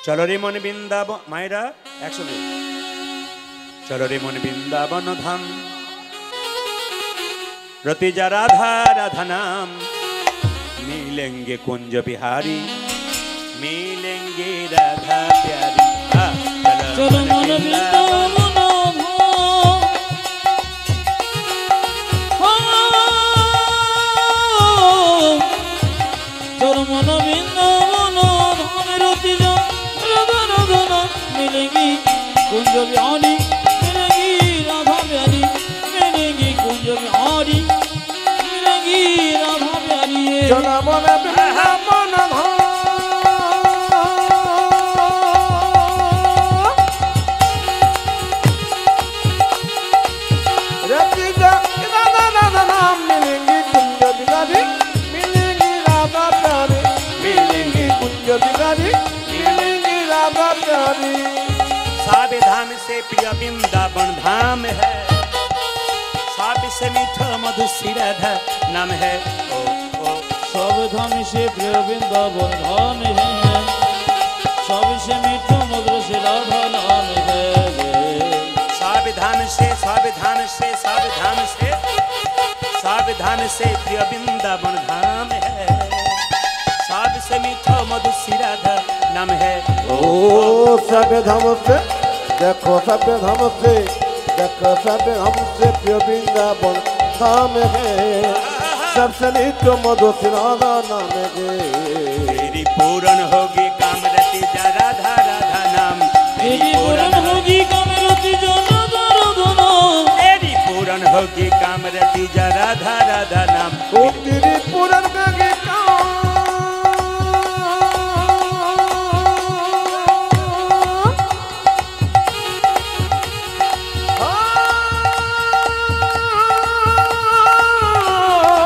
চলো রে মনে বৃন্দাবন মায়েরা একসঙ্গে চলো রে মনে বৃন্দাবন ধাম रतिजा राधा राधा नाम मिलेंगे कुंज बिहारी मिलेंगे राधा प्यारी चलो मन वृंदावन चलो मन वृंदावन रतिजा राधा राधा नाम मिलेंगी कुंज बिहारी मिलेंगी राधा प्यारी मिलेंगी कुंज बिहारी मिलेंगी राधा प्यारी चला मन बृंदावन रतिजा राधा राधा नाम मिलेंगी कुंज बिहारी मिलेंगी राधा प्यारी मिलेंगी कुंज बिहारी मिलेंगी राधा प्यारी साबे धाम से प्रिय वृंदावन धाम है साबे से मीठा मधुसी राधा नाम है ओ ओ सब धाम से प्रिय वृंदावन धाम है सब से मीठा मधुर से राधा नाम है साबे धाम से साबे धाम से साबे धाम से साबे धाम से प्रिय वृंदावन धाम है साबे से मीठा मधुसी राधा नाम है ओ सभ्य धाम से देखो सभ्य धाम से देखो सभ्य धाम से प्रिय वृंदावन धाम है सबसे नित्य मधुर राधा नाम है तेरी पूर्ण होगी कामरति जा राधा राधा नाम तेरी पूर्ण होगी कामरति जा राधा राधा नाम तेरी पूर्ण होगी कामरति जा राधा राधा नाम ओ तेरी पूर्ण होगी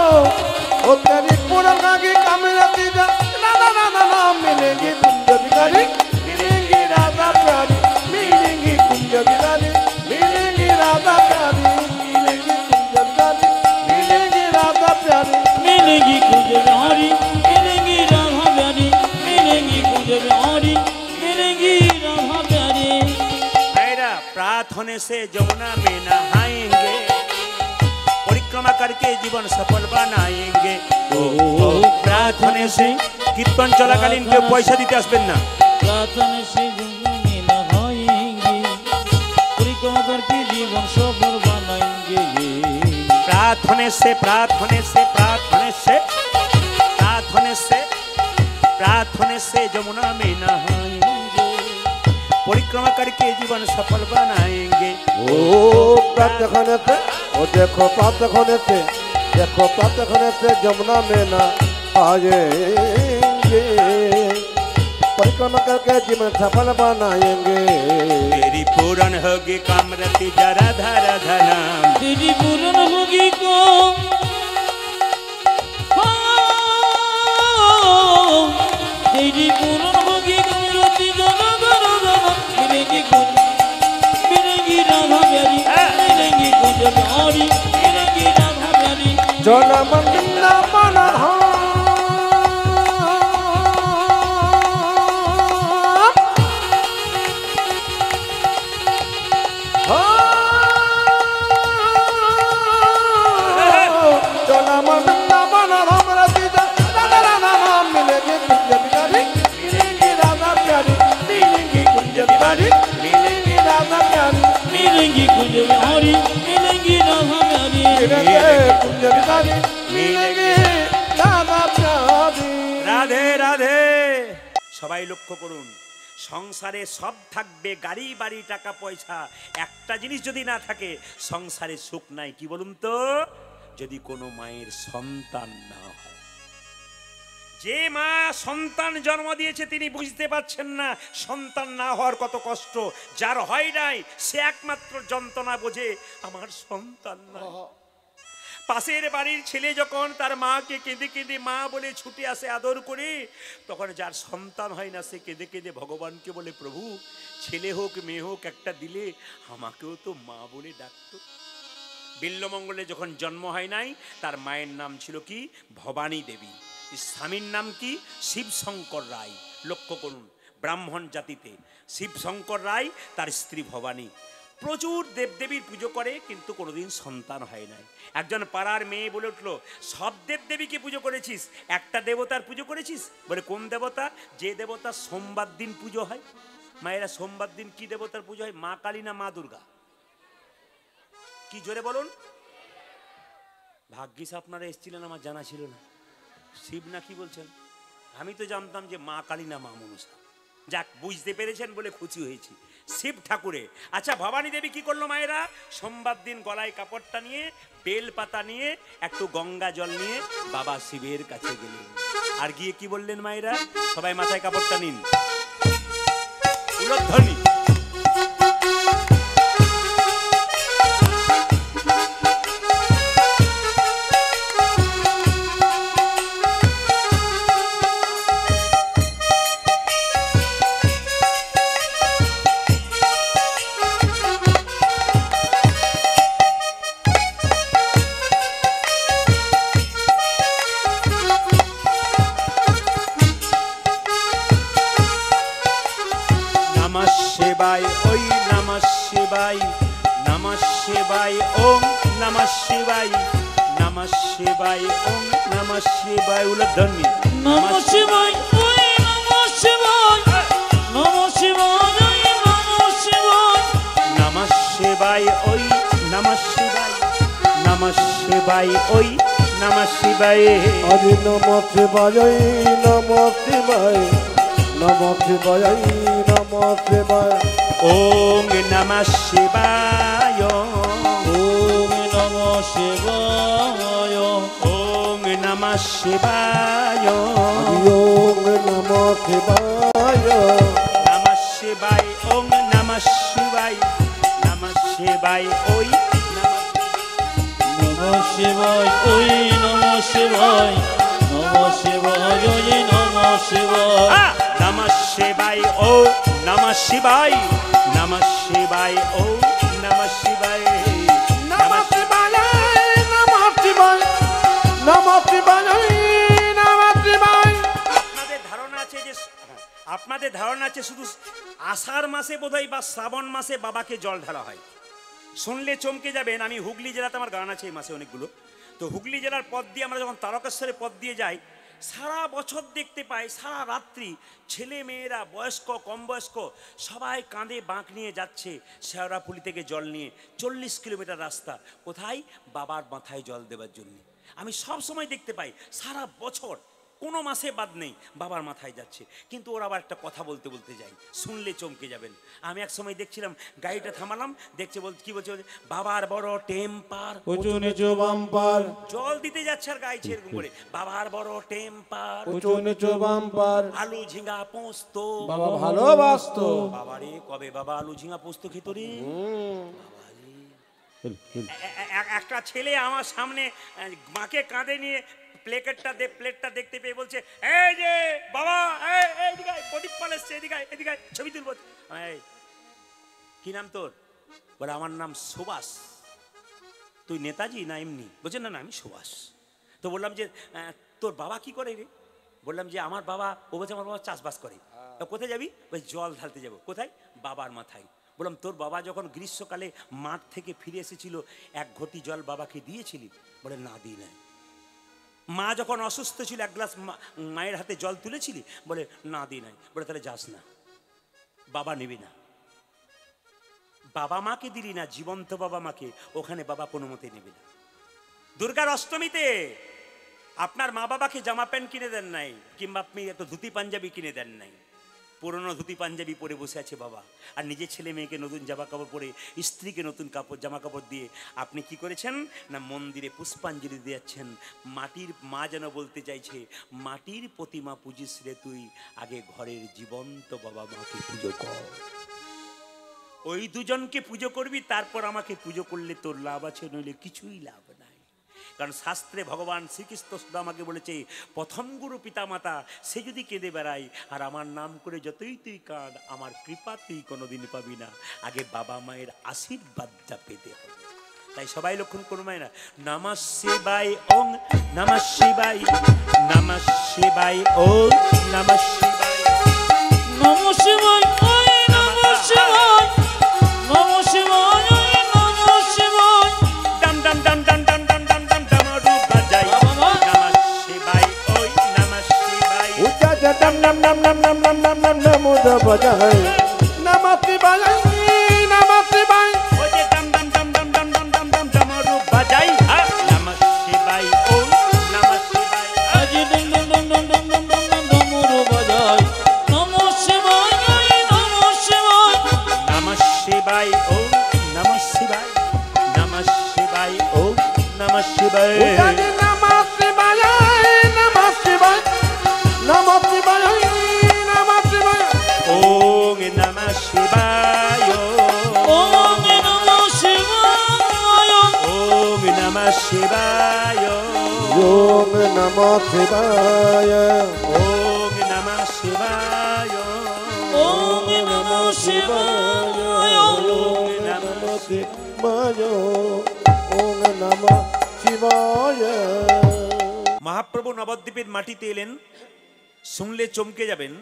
तेरी पूर्ण होगी कामरति जा राधा राधा नाम मिलेंगी कुंज बिहारी मिलेंगी राधा प्यारी मिलेंगी कुंज बिहारी मिलेंगी राधा प्यारी मिलेंगी कुंज बिहारी मिलेंगी राधा प्यारी मिलेंगी कुंज बिहारी मिलेंगी राधा प्यारी मिलेंगी कुंज बिहारी मिलेंगी राधा प्यारी मेरा प्रात होने से जमुना में नहाएंगे परिक्रमा करके जीवन सफल बनाएंगे प्रात होने से कीर्तन चलाकालीन केউ পয়সা দিতে আসবেন না प्रार्थना से जमुनी नहाएंगे परिक्रमा करके जीवन सफल बनाएंगे प्रात होने से प्रात होने से प्रात होने से प्रात होने से प्रात होने से जमुना में नहाएंगे परिक्रमा करके जीवन सफल बनाएंगे ओ प्रातः होने से ओ देखो प्रातः होने से देखो प्रातः होने से जमुना में ना आएंगे परिक्रमा करके जीवन सफल बनाएंगे तेरी पूर्ण होगी कामरति जा राधा राधा नाम तेरी पूर्ण होगी को तेरी पूर्ण होगी कामरति जा राधा राधा मिलेंगी कुंज मिलेंगी राधा प्यारी मिलेंगी कुंज बिहारी मिलेंगी राधा प्यारी चला मन वृंदावन धाम चला मन वृंदावन धाम रतिजा राधा राधा नाम मिलेंगे कुंज बिहारी मिलेंगी राधा प्यारी मिलेंगी कुंज बिहारी मिलेंगी राधा प्यारी मिलेंगी कुंज बिहारी मिलेंगी राधा प्यारी मिलेंगे कुंज बिहारी मिलेंगे राधा प्यारी রাধে রাধে। সবাই লক্ষ্য করুন, সংসারে সব থাকবে, গাড়ি বাড়ি টাকা পয়সা, একটা জিনিস যদি না থাকে সংসারে সুখ নাই। কি বলুন তো? যদি কোনো মায়ের সন্তান না হয়। যে মা সন্তান জন্ম দিয়েছে তিনি বুঝতে পারছেন না সন্তান না হওয়ার কত কষ্ট। যার হয় নাই সে একমাত্র যন্ত্রণা বোঝে, আমার সন্তান নাই। পাশের বাড়ির ছেলে যখন তার মাকে কেঁদে কেঁদে মা বলে ছুটে আসে আদর করে, তখন যার সন্তান হয় না সে কেঁদে কেঁদে ভগবানকে বলে, প্রভু ছেলে হোক মেয়ে হোক একটা দিলে আমাকেও তো মা বলে ডাকতো। বিল্লমঙ্গলে যখন জন্ম হয় নাই তার মায়ের নাম ছিল কি? ভবানী দেবী। স্বামীর নাম কি? শিবশঙ্কর রায়। লক্ষ্য করুন, ব্রাহ্মণ জাতিতে শিবশঙ্কর রায়, তার স্ত্রী ভবানী। প্রচুর দেবদেবীর পুজো করে কিন্তু কোনোদিন সন্তান হয় নাই। একজন পাড়ার মেয়ে বলে উঠলো, সব দেবদেবীকে পুজো করেছিস, একটা দেবতার পুজো করেছিস? বলে কোন দেবতা? যে দেবতা সোমবার দিন পুজো হয়। মায়েরা সোমবার দিন কি দেবতার পুজো হয়? মা কালী না মা দুর্গা? কি জোরে বলুন। ভাগ্যিস আপনারা এসেছিলেন, আমার জানা ছিল না। শিব না কি বলছেন? আমি তো জানতাম যে মা কালী না মা মনসা। যাক, বুঝতে পেরেছেন বলে খুশি হয়েছি। শিব ঠাকুরে। আচ্ছা, ভবানী দেবী কি করলো মায়েরা? সোমবার দিন গলায় কাপড়টা নিয়ে, বেল পাতা নিয়ে, একটু গঙ্গা জল নিয়ে বাবা শিবের কাছে গেলেন। আর গিয়ে কি বললেন মায়েরা? সবাই মাথায় কাপড়টা নিন, উলধ্বনি। উলধ্বনি। নমঃ শিবায় ওই নমঃ শিবায় নমঃ শিবায় ওই নমঃ শিবায় নমঃ শিবায় ওই নমঃ শিবায় নমঃ শিবায় ওই নমঃ শিবায়। আদি নমঃ শিবায় নমঃ শিবায় নমঃ শিবায় নমঃ শিবায়। ওম নমঃ শিবায় ওম নমঃ শিবায় ওম নমঃ শিবায় ওম নমঃ শিবায় নমঃ শিবায় ওম নমঃ শিবায় নমঃ শিবায় ওই নমঃ শিবায় ওই নমঃ শিবায় নমঃ শিবায় ওই নমঃ শিবায় নমঃ শিবায় ও নমঃ শিবায় নমঃ শিবায় ও নমঃ শিবায় নমঃ শিবায় নমঃ শিবায় নমঃ শিবায় নমঃ শিবায়। আপনাদের ধারণা আছে শুধু আষাঢ় মাসে বোধহয় বা শ্রাবণ মাসে বাবাকে জল ঢালা হয়। শুনলে চমকে যাবেন। আমি হুগলি জেলাতে আমার গান আছে এই মাসে অনেকগুলো। তো হুগলি জেলার পথ দিয়ে আমরা যখন তারকেশ্বরের পথ দিয়ে যাই, সারা বছর দেখতে পাই সারা রাত্রি ছেলে মেয়েরা, বয়স্ক কম বয়স্ক সবাই কাঁধে বাঁক নিয়ে যাচ্ছে শেওড়াফুলি থেকে জল নিয়ে। 40 কিলোমিটার রাস্তা। কোথায়? বাবার মাথায় জল দেওয়ার জন্য। আমি সব সময় দেখতে পাই সারা বছর কোনো মাসে বাদ নেই বাবার মাথায় যাচ্ছে। কিন্তু ওরা আবার একটা কথা বলতে বলতে যাই, শুনলে চমকে যাবেন। আমি এক সময় দেখছিলাম, গাড়িটা থামালাম, দেখছে কি বলছে, বাবার বড় টেম্পার, উঁচু নিচু বাম্পার, জল দিতে যাচ্ছে আর গাইছে এরকম করে, বাবার বড় টেম্পার, উঁচু নিচু বাম্পার, আলু ঝিঙ্গা পোস্ত বাবা ভালোবাসতো। বাবারে কবে বাবা আলু ঝিঙ্গা পোস্ত খেত রে। একটা ছেলে আমার সামনে মাকে কাঁধে নিয়ে প্লেটটা দেখতে পেয়ে বলছে, এই যে বাবা, এইদিকে প্রদীপ পাল এসছে, এদিকে ছবি তুলবো। কি নাম তোর? বলে আমার নাম সুভাষ। তুই নেতাজি না এমনি? বলছে না না আমি সুভাষ। তো বললাম যে তোর বাবা কি করে রে? বললাম যে আমার বাবা, ও বলছে আমার বাবা চাষবাস করে। কোথায় যাবি? বলছে জল ঢালতে যাবো। কোথায়? বাবার মাথায়। বললাম তোর বাবা যখন গ্রীষ্মকালে মাঠ থেকে ফিরে এসেছিল 1 ঘটি জল বাবাকে দিয়েছিলি? বলে না দিই নাই। মা যখন অসুস্থ ছিল 1 গ্লাস মায়ের হাতে জল তুলেছিলি? বলে না দিই নাই। বলে তাহলে যাস না, বাবা নিবি না। বাবা মাকে দিলি না, জীবন্ত বাবা মাকে, ওখানে বাবা কোনো মতে নেবে না। দুর্গার অষ্টমীতে আপনার মা বাবাকে জামা প্যান্ট কিনে দেন নাই, কিংবা আপনি একটা ধুতি পাঞ্জাবি কিনে দেন নাই, পুরনো ধুতি পাঞ্জাবি পরে বসে আছে বাবা, আর নিজের ছেলে মেয়েকে নতুন জামা কাপড় পরে, স্ত্রীকে নতুন জামা কাপড় দিয়ে আপনি কি করেছেন না মন্দিরে পুষ্পাঞ্জলি দিয়েছেন। মাটির মা যেন বলতে চাইছে, মাটির প্রতিমা পুজিস রে তুই, আগে ঘরের জীবন্ত বাবা মাকে পুজো কর। ওই দুজনকে পুজো করবি, তারপর আমাকে পুজো করলে তোর লাভ আছে, নইলে কিছুই লাভ নাই। কারণ শাস্ত্রে ভগবান শ্রীকৃষ্ণ শুধু আমাকে বলেছে, প্রথম গুরু পিতা মাতা সে যদি কেঁদে বেড়ায় আর আমার নাম করে যতই তুই কাঁদ, আমার কৃপা তুই কোনোদিন পাবি না। আগে বাবা মায়ের আশীর্বাদটা পেতে হবে। তাই সবাই লক্ষণ করবে না, নমঃ শিবায় ওং নমঃ শিবায়, নমঃ শিবায় ওং নমঃ শিবায়, নমঃ শিবায় ওই নমঃ শিবায়, নমঃ শিবায় ওই নমঃ শিবায়, ডাম ডাম ডাম ডাম ডাম ডাম ডাম ডাম ডামরু বাজাই, নমঃ শিবায় ওই নমঃ শিবায়, উচ্চা ডাম ডাম ডাম ডাম ডাম ডাম ডাম ডাম নমঃ বাজায়, নমঃ শিবায় নমঃ শিবায়, ওই যে ডাম ডাম ডাম ডাম ডাম ডাম ডাম ডাম ডামরু বাজাই, নমঃ শিবায় ওই নমঃ শিবায়, আজ ডং ডং ডং ডং ডং ডং ডং ডং ডমরু বাজায়, নমঃ শিবায় ওই নমঃ শিবায়, নমঃ শিবায় ওম নমঃ শিবায়, নমঃ শিবায় ওম নমঃ শিবায়, উচ্চা নমঃ শিবায় নমঃ শিবায়, নমঃ শিবায় নমঃ শিবায়, ওম নমঃ শিবায়, ওম নমঃ শিবায়, ওম নমঃ শিবায়, ওম নমঃ শিবায়, ওম নমঃ শিবায়, ওম নমঃ শিবায়, ওম নমঃ শিবায়, ওম নমঃ শিবায়। মহাপ্রভু নবদ্বীপের মাটিতে এলেন, শুনলে চমকে যাবেন।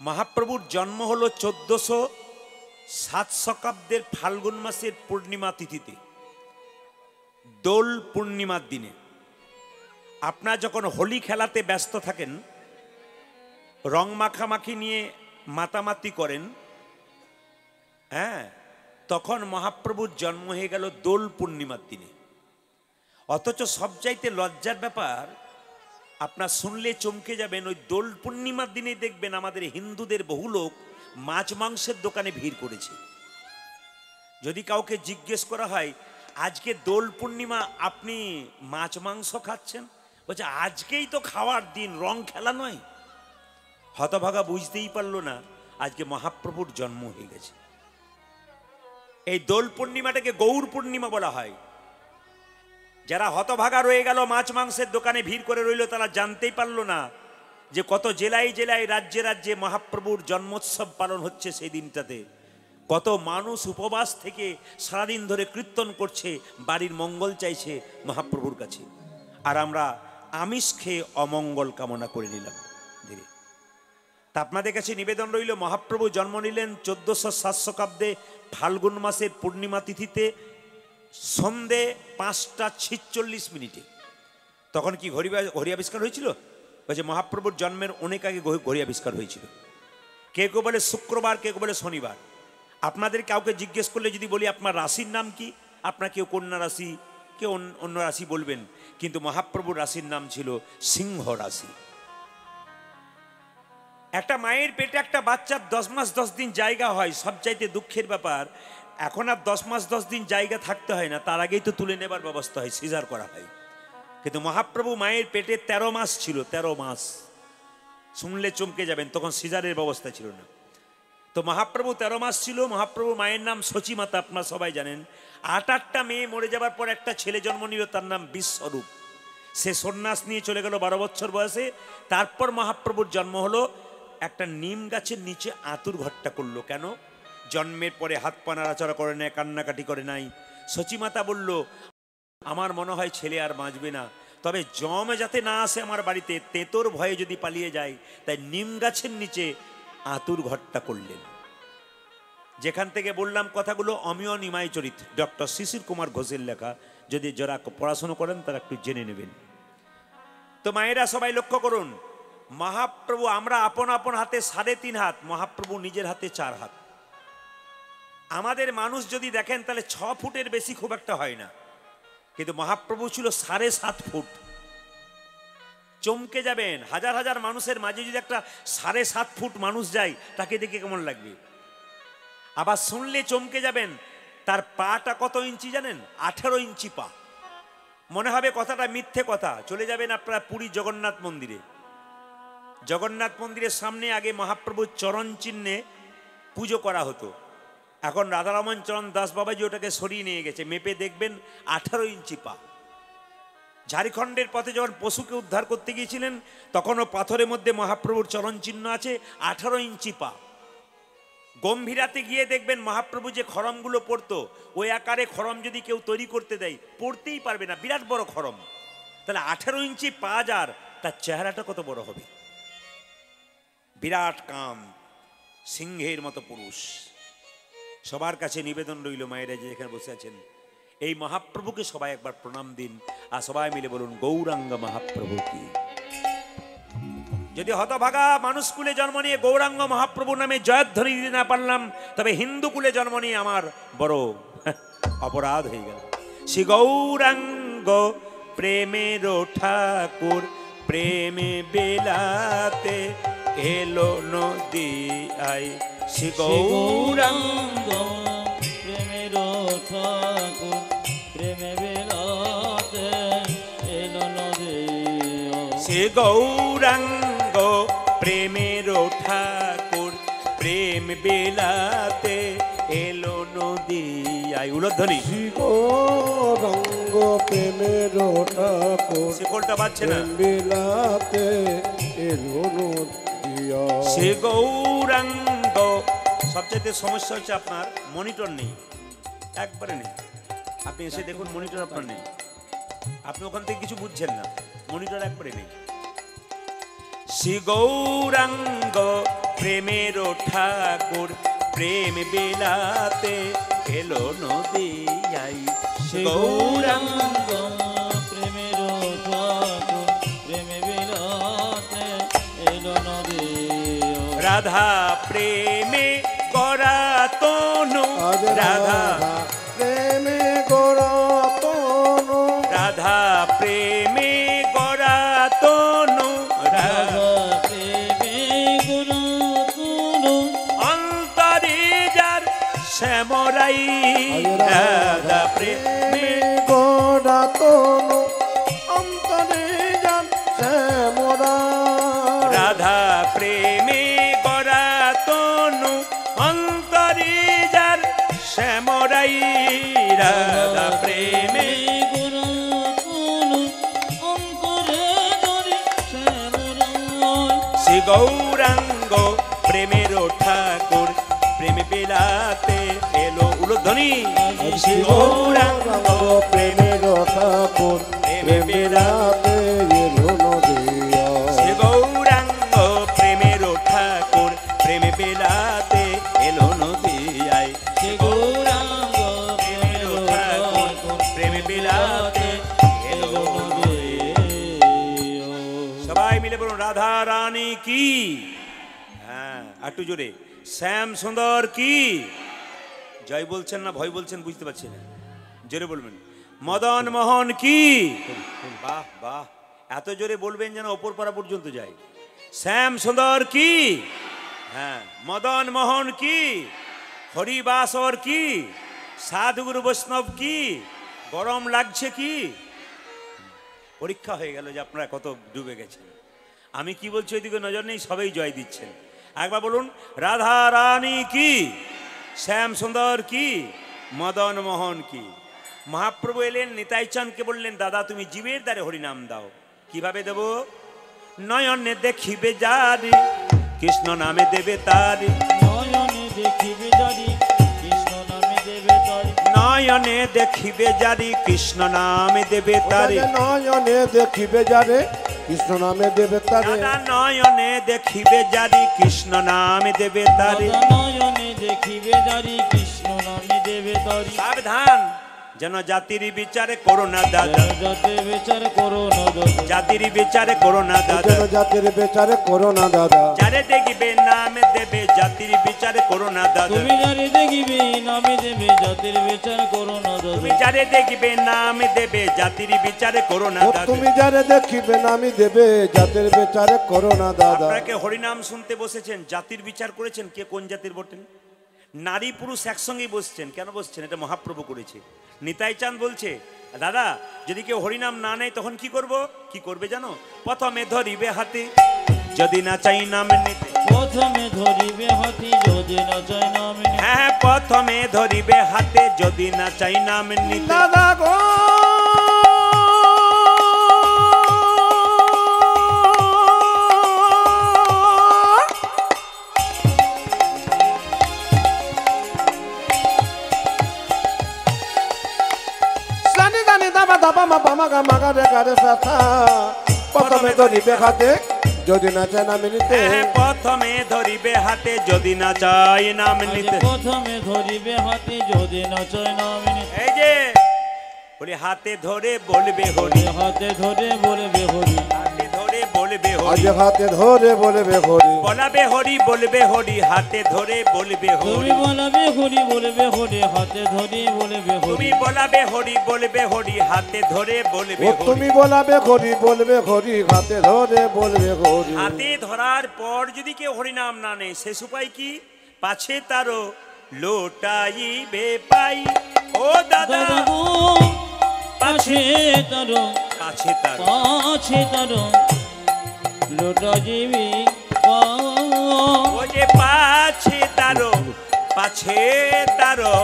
মহাপ্রভুর জন্ম হলো 1407 শতাব্দের ফাল্গুন মাসের পূর্ণিমা তিথিতে, দোল পূর্ণিমার দিনে। আপনার যখন হোলি খেলাতে ব্যস্ত থাকেন, রং মাখামাখি নিয়ে মাতামাতি করেন, হ্যাঁ, তখন মহাপ্রভুর জন্ম হয়ে গেল দোল পূর্ণিমার দিনে। অথচ সবচাইতে লজ্জার ব্যাপার, আপনার শুনলে চমকে যাবেন, ওই দোল পূর্ণিমার দিনে দেখবেন আমাদের হিন্দুদের বহু লোক মাছ মাংসের দোকানে ভিড় করেছে। যদি কাউকে জিজ্ঞেস করা হয়, আজকে দোল পূর্ণিমা আপনি মাছ মাংস খাচ্ছেন, বলছে আজকেই তো খাওয়ার দিন, রং খেলা নয়। হতভাগা বুঝতেই পারলো না আজকে মহাপ্রভুর জন্ম হয়ে গেছে। এই দোল পূর্ণিমাটাকে গৌর পূর্ণিমা বলা হয়। যারা হতভাগা রয়ে গেল, মাছ মাংসের দোকানে ভিড় করে রইল, তারা জানতেই পারলো না যে কত জেলায় জেলায়, রাজ্যে রাজ্যে মহাপ্রভুর জন্মোৎসব পালন হচ্ছে সেই দিনটাতে। কত মানুষ উপবাস থেকে সারাদিন ধরে কীর্তন করছে, বাড়ির মঙ্গল চাইছে মহাপ্রভুর কাছে, আর আমরা আমিষ খেয়ে অমঙ্গল কামনা করে নিলাম ধীরে। তা আপনাদের কাছে নিবেদন রইল, মহাপ্রভু জন্ম নিলেন 1407 শতাব্দে ফাল্গুন মাসের পূর্ণিমা তিথিতে সন্ধে 5:46। তখন কি ঘড়ি আবিষ্কার হয়েছিল? বলছে মহাপ্রভুর জন্মের অনেক আগে ঘড়ি আবিষ্কার হয়েছিল। কেউ কেউ বলে শুক্রবার, কেউ বলে শনিবার। আপনাদের কাউকে জিজ্ঞেস করলে যদি বলি আপনার রাশির নাম কি, আপনার কেউ কন্যা রাশি, কেউ অন্য রাশি বলবেন, কিন্তু মহাপ্রভুর রাশির নাম ছিল সিংহ রাশি। একটা মায়ের পেটে একটা বাচ্চার 10 মাস 10 দিন জায়গা হয়, সবচাইতে দুঃখের ব্যাপার। এখন আর 10 মাস 10 দিন জায়গা থাকতে হয় না, তার আগেই তো তুলে নেবার ব্যবস্থা হয়, সিজার করা হয়। কিন্তু মহাপ্রভু মায়ের পেটে 13 মাস ছিল, 13 মাস। শুনলে চমকে যাবেন, তখন সিজারের ব্যবস্থা ছিল না। তো মহাপ্রভু 13 মাস ছিল। মহাপ্রভু মায়ের নাম সচিমাতা, আপনারা সবাই জানেন। 8টা মেয়ে মরে যাবার পর একটা ছেলে জন্ম নিল, তার নাম বিশ্বরূপ। সে সন্ন্যাস নিয়ে চলে গেল 12 বছর বয়সে। তারপর মহাপ্রভুর জন্ম হলো। একটা নিম গাছের নিচে আতুর ঘরটা করলো। কেন? জন্মের পরে হাত পা নাড়াচাড়া করে নাই, কান্নাকাটি করে নাই। সচিমাতা বলল, আমার মনে হয় ছেলে আর বাঁচবে না, তবে জম যাতে না আসে আমার বাড়িতে, তেতোর ভয়ে যদি পালিয়ে যায়, তাই নিম গাছের নিচে আতুর ঘরটা করলেন। যেখান থেকে বললাম কথাগুলো অমিয় নিমাই চরিত, ডক্টর শিশির কুমার ঘোষের লেখা। যদি যারা পড়াশোনা করেন তারা একটু জেনে নেবেন। তো মায়েরা সবাই লক্ষ্য করুন, মহাপ্রভু, আমরা আপন আপন হাতে 3.5 হাত, মহাপ্রভু নিজের হাতে 4 হাত। আমাদের মানুষ যদি দেখেন তাহলে 6 ফুটের বেশি খুব একটা হয় না, কিন্তু মহাপ্রভু ছিল 7.5 ফুট। চমকে যাবেন, হাজার হাজার মানুষের মাঝে যদি একটা 7.5 ফুট মানুষ যায়, তাকে দেখে কেমন লাগবে। আবার শুনলে চমকে যাবেন, তার পাটা কত ইঞ্চি জানেন? 18 ইঞ্চি পা। মনে হবে কথাটা মিথ্যে কথা। চলে যাবেন আপনারা পুরী জগন্নাথ মন্দিরে। জগন্নাথ মন্দিরের সামনে আগে মহাপ্রভুর চরণ চিহ্নে পুজো করা হতো। এখন রাধারমন চরণ দাস বাবাজি ওটাকে সরিয়ে নিয়ে গেছে। মেপে দেখবেন 18 ইঞ্চি পা। ঝাড়খণ্ডের পথে যখন পশুকে উদ্ধার করতে গিয়েছিলেন, তখনও পাথরের মধ্যে মহাপ্রভুর চরণ চিহ্ন আছে, 18 ইঞ্চি পা। গম্ভীরাতে গিয়ে দেখবেন মহাপ্রভু যে খড়মগুলো পড়তো, ওই আকারে খড়ম যদি কেউ তৈরি করতে দেয়, পড়তেই পারবে না, বিরাট বড় খড়ম। তাহলে 18 ইঞ্চি পা যার, তার চেহারাটা কত বড় হবে? বিরাট কাম, সিংহের মতো পুরুষ। সবার কাছে নিবেদন রইল, মায়েরা যে এখানে বসে আছেন, এই মহাপ্রভুকে সবাই একবার প্রণাম দিন, আর সবাই মিলে বলুন গৌরাঙ্গ মহাপ্রভু কি। যদি হতভাগা মানুষ কুলে জন্ম নিয়ে গৌরাঙ্গ মহাপ্রভু নামে জয়ধ্বনি দিতে না পারলাম, তবে হিন্দু কুলে জন্ম নিয়ে আমার বড় অপরাধ হয়ে গেল। শ্রী গৌরাঙ্গ প্রেমের ঠাকুর, প্রেমে বেলাতে এলো নদী আই। শ্রী গৌরাঙ্গ প্রেমের ঠাকুর, প্রেমে বেলাতে এলো নদী। শ্রী গৌরাঙ্গ প্রেমের ঠাকুর, প্রেম বেলাতে এলো নদী আই। উলধ্বনি। শ্রী গৌরাঙ্গ প্রেমের ঠাকুর, শিকলটা বাজছে না। বেলাতে এলো নদিয়া। শ্রী গৌরাঙ্গ। সবচেয়ে সমস্যা হচ্ছে আপনার মনিটর নেই, একবারে নেই। আপনি এসে দেখুন মনিটর আপনার নেই, আপনি ওখান থেকে কিছু বুঝছেন না, মনিটর একবারে নেই। শ্রী গৌরাঙ্গ প্রেমের ঠাকুর, প্রেম বেলাতে এলো নদী আই। শ্রী গৌরাঙ্গ প্রেমের ঠাকুর, প্রেমে বেলাতে এলো নদী। রাধা প্রেমে গড়া তনু, রাধা প্রেমে গড়া তনু, রাধা প্রেমে গড়া তনু, রাধা প্রেমে গুরু গুরু অন্তরে যার শ্যামরাই। রাধা প্রেমে গড়া তনু, অন্তরে যান শ্যামরা। রাধা প্রেমে গড়া তনু, অন্তরে যার শ্যামরাই। রাধা প্রেমে গুরু গুরু অন্তরে ধরে শ্যামরায়। শ্রী গৌরাঙ্গ প্রেমের ঠাকুর, প্রেমে বেলাতে এলো। উলধ্বনি। শ্রী গৌরাঙ্গ প্রেমের ঠাকুর, প্রেমে বেলাতে এলো নদিয়া। শ্রী গৌরাঙ্গ প্রেমের ঠাকুর, প্রেমে বেলাতে এলো নদিয়ায়। শ্রী গৌরাঙ্গ প্রেমের ঠাকুর, প্রেমে বেলাতে এলো নদিয়ায়। সবাই মিলে বলুন রাধা রানী কি। হ্যাঁ, একটু জোরে। শ্যাম সুন্দর কি। জয় বলছেন না ভয় বলছেন বুঝতে পারছি না, জোরে বলবেন। মদন মোহন কি। বাহ বাহ, এত জোরে বলবেন যেন ওপর পাড়া পর্যন্ত যায়। শ্যাম সুন্দর কি। হ্যাঁ, মদন মোহন কি, হরিবাসর কি, সাধুগুরু বৈষ্ণব কি। গরম লাগছে কি। পরীক্ষা হয়ে গেল যে আপনারা কত ডুবে গেছেন। আমি কি বলছি ওইদিকে নজর নেই, সবাই জয় দিচ্ছেন। একবার বলুন রাধা রানী কি, শ্যাম সুন্দর কি, মদন মোহন কি। মহাপ্রভু এলেন, নিতাই চাঁদকে বললেন দাদা তুমি জীবের দ্বারে হরিনাম দাও। কিভাবে দেব? নয়নে দেখিবে যারি, কৃষ্ণ নামে দেবে তারি। নয়নে দেখিবে যারি, কৃষ্ণ নামে দেবে তারি। নয়নে দেখিবে যারি, কৃষ্ণ নামে দেবে তারি। নয়নে দেখিবে যারে, কৃষ্ণ নামে দেবে তারে। দাদা নয়নে দেখিবে যারি, কৃষ্ণ নামে দেবে তারি। নয়নে দেখিবে যারি, কৃষ্ণ নামে দেবে তারি। সাবধান, যেন জাতির বিচার করো না দাদা, জাতির বিচার করো না দাদা, জাতির বিচার করো না দাদা, যেন জাতির বিচার করো না দাদা। যারে দেখিবে নাম দেবে জাতির বিচার করো না দাদা, তুমি যারে দেখিবে নামে দেবে জাতির বিচার করো না তুমি দাদা, যারে দেখিবে নাম দেবে জাতির বিচার করো না ও দাদা। তুমি যারে দেখিবে নামি দেবে জাতির বিচার করো না দাদা। আপনাকে হরিনাম শুনতে বসেছেন, জাতির বিচার করেছেন কে কোন জাতির বটেন? নারী পুরুষ একসঙ্গেই বসছেন, কেন বসছেন? এটা মহাপ্রভু করেছে। নিতাই চাঁদ বলছে, দাদা যদি কেউ হরিনাম না নেয় তখন কি করব? কি করবে জানো? প্রথমে ধরিবে হাতে যদি না চাই নাম নিতে, প্রথমে ধরিবে হাতি যদি না চাই নাম নিতে, হ্যাঁ প্রথমে ধরিবে হাতে যদি না চাই নাম নিতে। দাদা গো সানি দানি দাবা দাবা মা বামা গা মাগা রে গা রে সাথা, প্রথমে ধরিবে হাতে যদি না চায় নাম নিতে। হ্যাঁ প্রথমে ধরিবে হাতে যদি না চাই নাম নিতে। প্রথমে ধরিবে হাতি যদি না চাই নাম নিতে, এই যে বলি হাতে ধরে বলবে হরি, হাতে ধরে বলবে হরি, হাতে ধরে বলবে আজ হরি, হাতে ধরে বলবে হরি, বলাবে হরি বলবে হরি, হাতে ধরে বলবে তুমি হরি, বলাবে হরি বলবে হরি, হাতে ধরে বলবে তুমি হরি, বলাবে হরি বলবে হরি, হাতে ধরে বলবে ও হরি। তুমি বলাবে হরি বলবে হরি, হাতে ধরে বলবে হরি। হাতে ধরার পর যদি কেউ হরিনাম না নেয় শেষ উপায় কি? পাছে তারও লোটাইবে পাই। ও দাদা দাদা গো পাছে তারো, পাছে তার, পাছে তারো লোটা জীবী ও যে পাছে তারও, পাছে তারও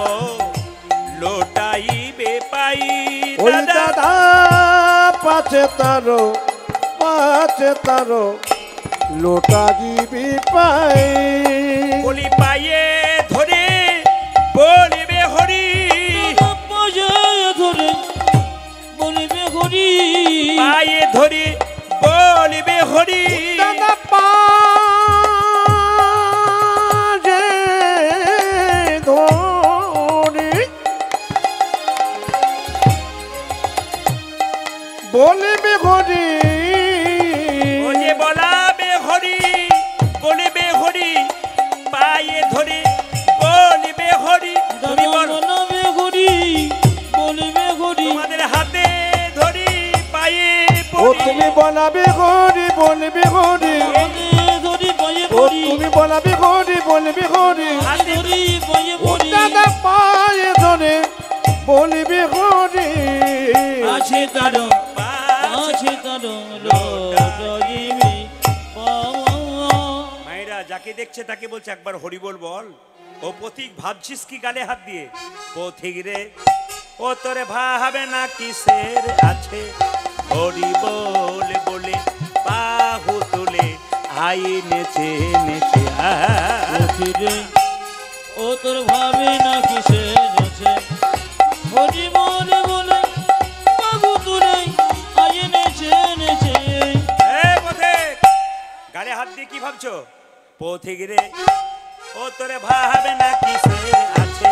লোটাইবে পাই। ওই দাদা দাদা পাছে তারো, পাছে তারো লোটা দিবি পাই। বলি পায়ে ধরে বলিবে হরি, পায়ে ধরে বলবে হরি, পায়ে ধরে বলিবে হরি। দাদা পাজে ধরি বলিবি হরি, ও যে বলাবে হরি বলিবে হরি, পায়ে ধরে বলিবে হরি। তুমি দাদা বলো বলবে হরি বলবে হরি, তোমাদের হাতে ধরি পায়ে ও পড়ি। তুমি বলাবি হরি বলবি হরি, হাতে ধরি পায়ে ও পড়ি, তুমি বলাবি হরি বলবি হরি। হাতে ধরি পায়ে ও পড়ি, দাদা পায়ে ধরে বলিবি হরি, আছে তারো, পাছে। আছে তারো লোটা জীবী পাওয়া। মায়েরা যাকে দেখছে তাকে বলছে একবার হরি বল বল। ও পথিক ভাবছিস কি গালে হাত দিয়ে? পথিক রে ও তোরে ভাবে না কিসের আছে, হরি বল বলে বাহু তুলে আই নেচে নেচে ফিরে ও তোর ভাবে না কিসে যাচ্ছে, হরি বলে বলে বাবু তুলে আয়ে নেচে নেচে। পথিক গালে হাত দিয়ে কি ভাবছো? পথিক রে ও তোরে ভাবে না কিসের আছে,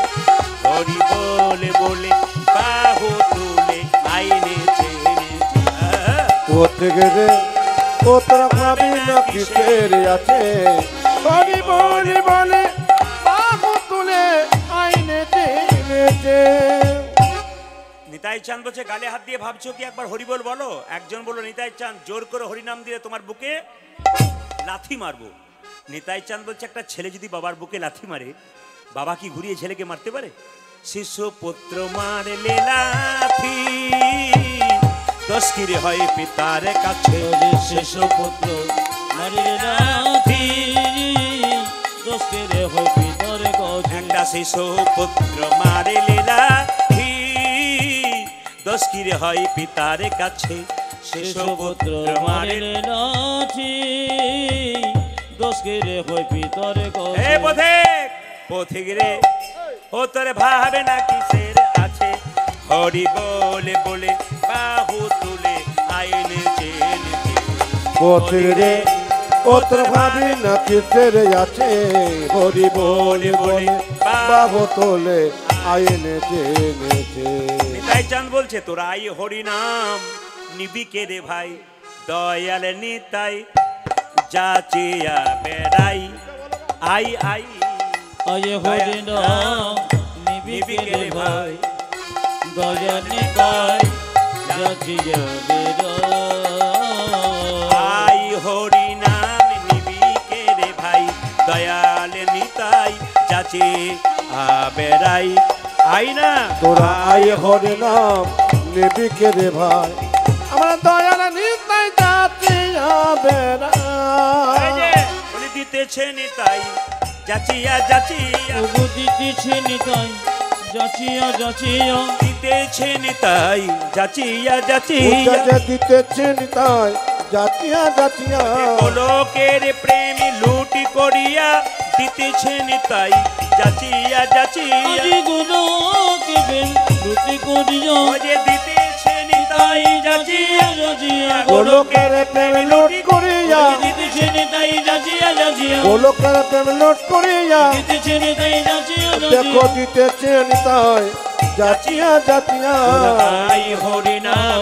হরি বলে বলে বাহু তুলে আই নেচে নেচে ও থেকে রে ও তোরা ভাবি না কিসের আছে, হরি বলি বলে বাহু তুলে আইনে নেচে। নিতাই চাঁদ বলছে গালে হাত দিয়ে ভাবছো কি একবার হরি বল বলো। একজন বলল নিতাই চাঁদ জোর করে হরিনাম দিলে তোমার বুকে লাথি মারবো। নিতাই চাঁদ বলছে একটা ছেলে যদি বাবার বুকে লাথি মারে, বাবা কি ঘুরিয়ে ছেলেকে মারতে পারে? শিশু পুত্র মারলে লাথি দোষ কিরে হয় পিতার কাছে, শেষ পুত্র মারিলে রাধি দোষকে রে হয় পিতার কাছে, একটা শিশু পুত্র মারলে লাথি দোষ কিরে হয় পিতার কাছে, শেষ শিশু পুত্র পুত্র মারলে। মারিলে রাধি দোষকে রে হয় পিতার এ কাছে। পথিক পথিক রে ও তোরে ভাবে না কিসের আছে, হরি বলে বলে বাহু তুলে আইনে চেনে। পথিক রে ও তোরা ভাবি না কিসের আছে, হরি বলি বলে বাহু তোলে আইনেছে এনেছে। নিতাই চাঁদ বলছে তোরা আই হরি নাম নিবি কে রে ভাই দয়াল নিতাই যাচিয়া বেড়াই আই আই আয় হরি নাম নিবি কে রে ভাই দয়াল নিতাই যাচিয়া বেড়াই আই হরি নাম নিবি কে রে ভাই দয়াল নিতাই যাচে বেড়াই আই না তোরা আই হরি নাম নিবি কে রে ভাই আমরা দয়াল নিতাই যাচিয়া বেড়াই। বলে দিতেছে নিতাই যাচিয়া যাচিয়া ওগো দিতেছে নিতাই যাচিয়া যাচিয়া দিতেছে নিতাই যাচিয়া যাচিয়া উচ্চাজে দিতেছে নিতাই যাচিয়া যাচিয়া। গোলকের প্রেমী লুটি করিয়া দিতেছে নিতাই যাচিয়া যাচিয়া আজি গোলকে বেন লুটি করিয়া ওজে দিতেছে নিতাই যাচিয়া যাচিয়া গোলকের প্রেম লুট করিয়া দিতেছে নিতাই যাচিয়া যাচিয়া গোলকের প্রেম লুট করিয়া দিতেছে নিতাই যাচিয়া দেখো যাচিয়া দিতেছে নিতাই যাচিয়া যাচিয়া। আই হরি নাম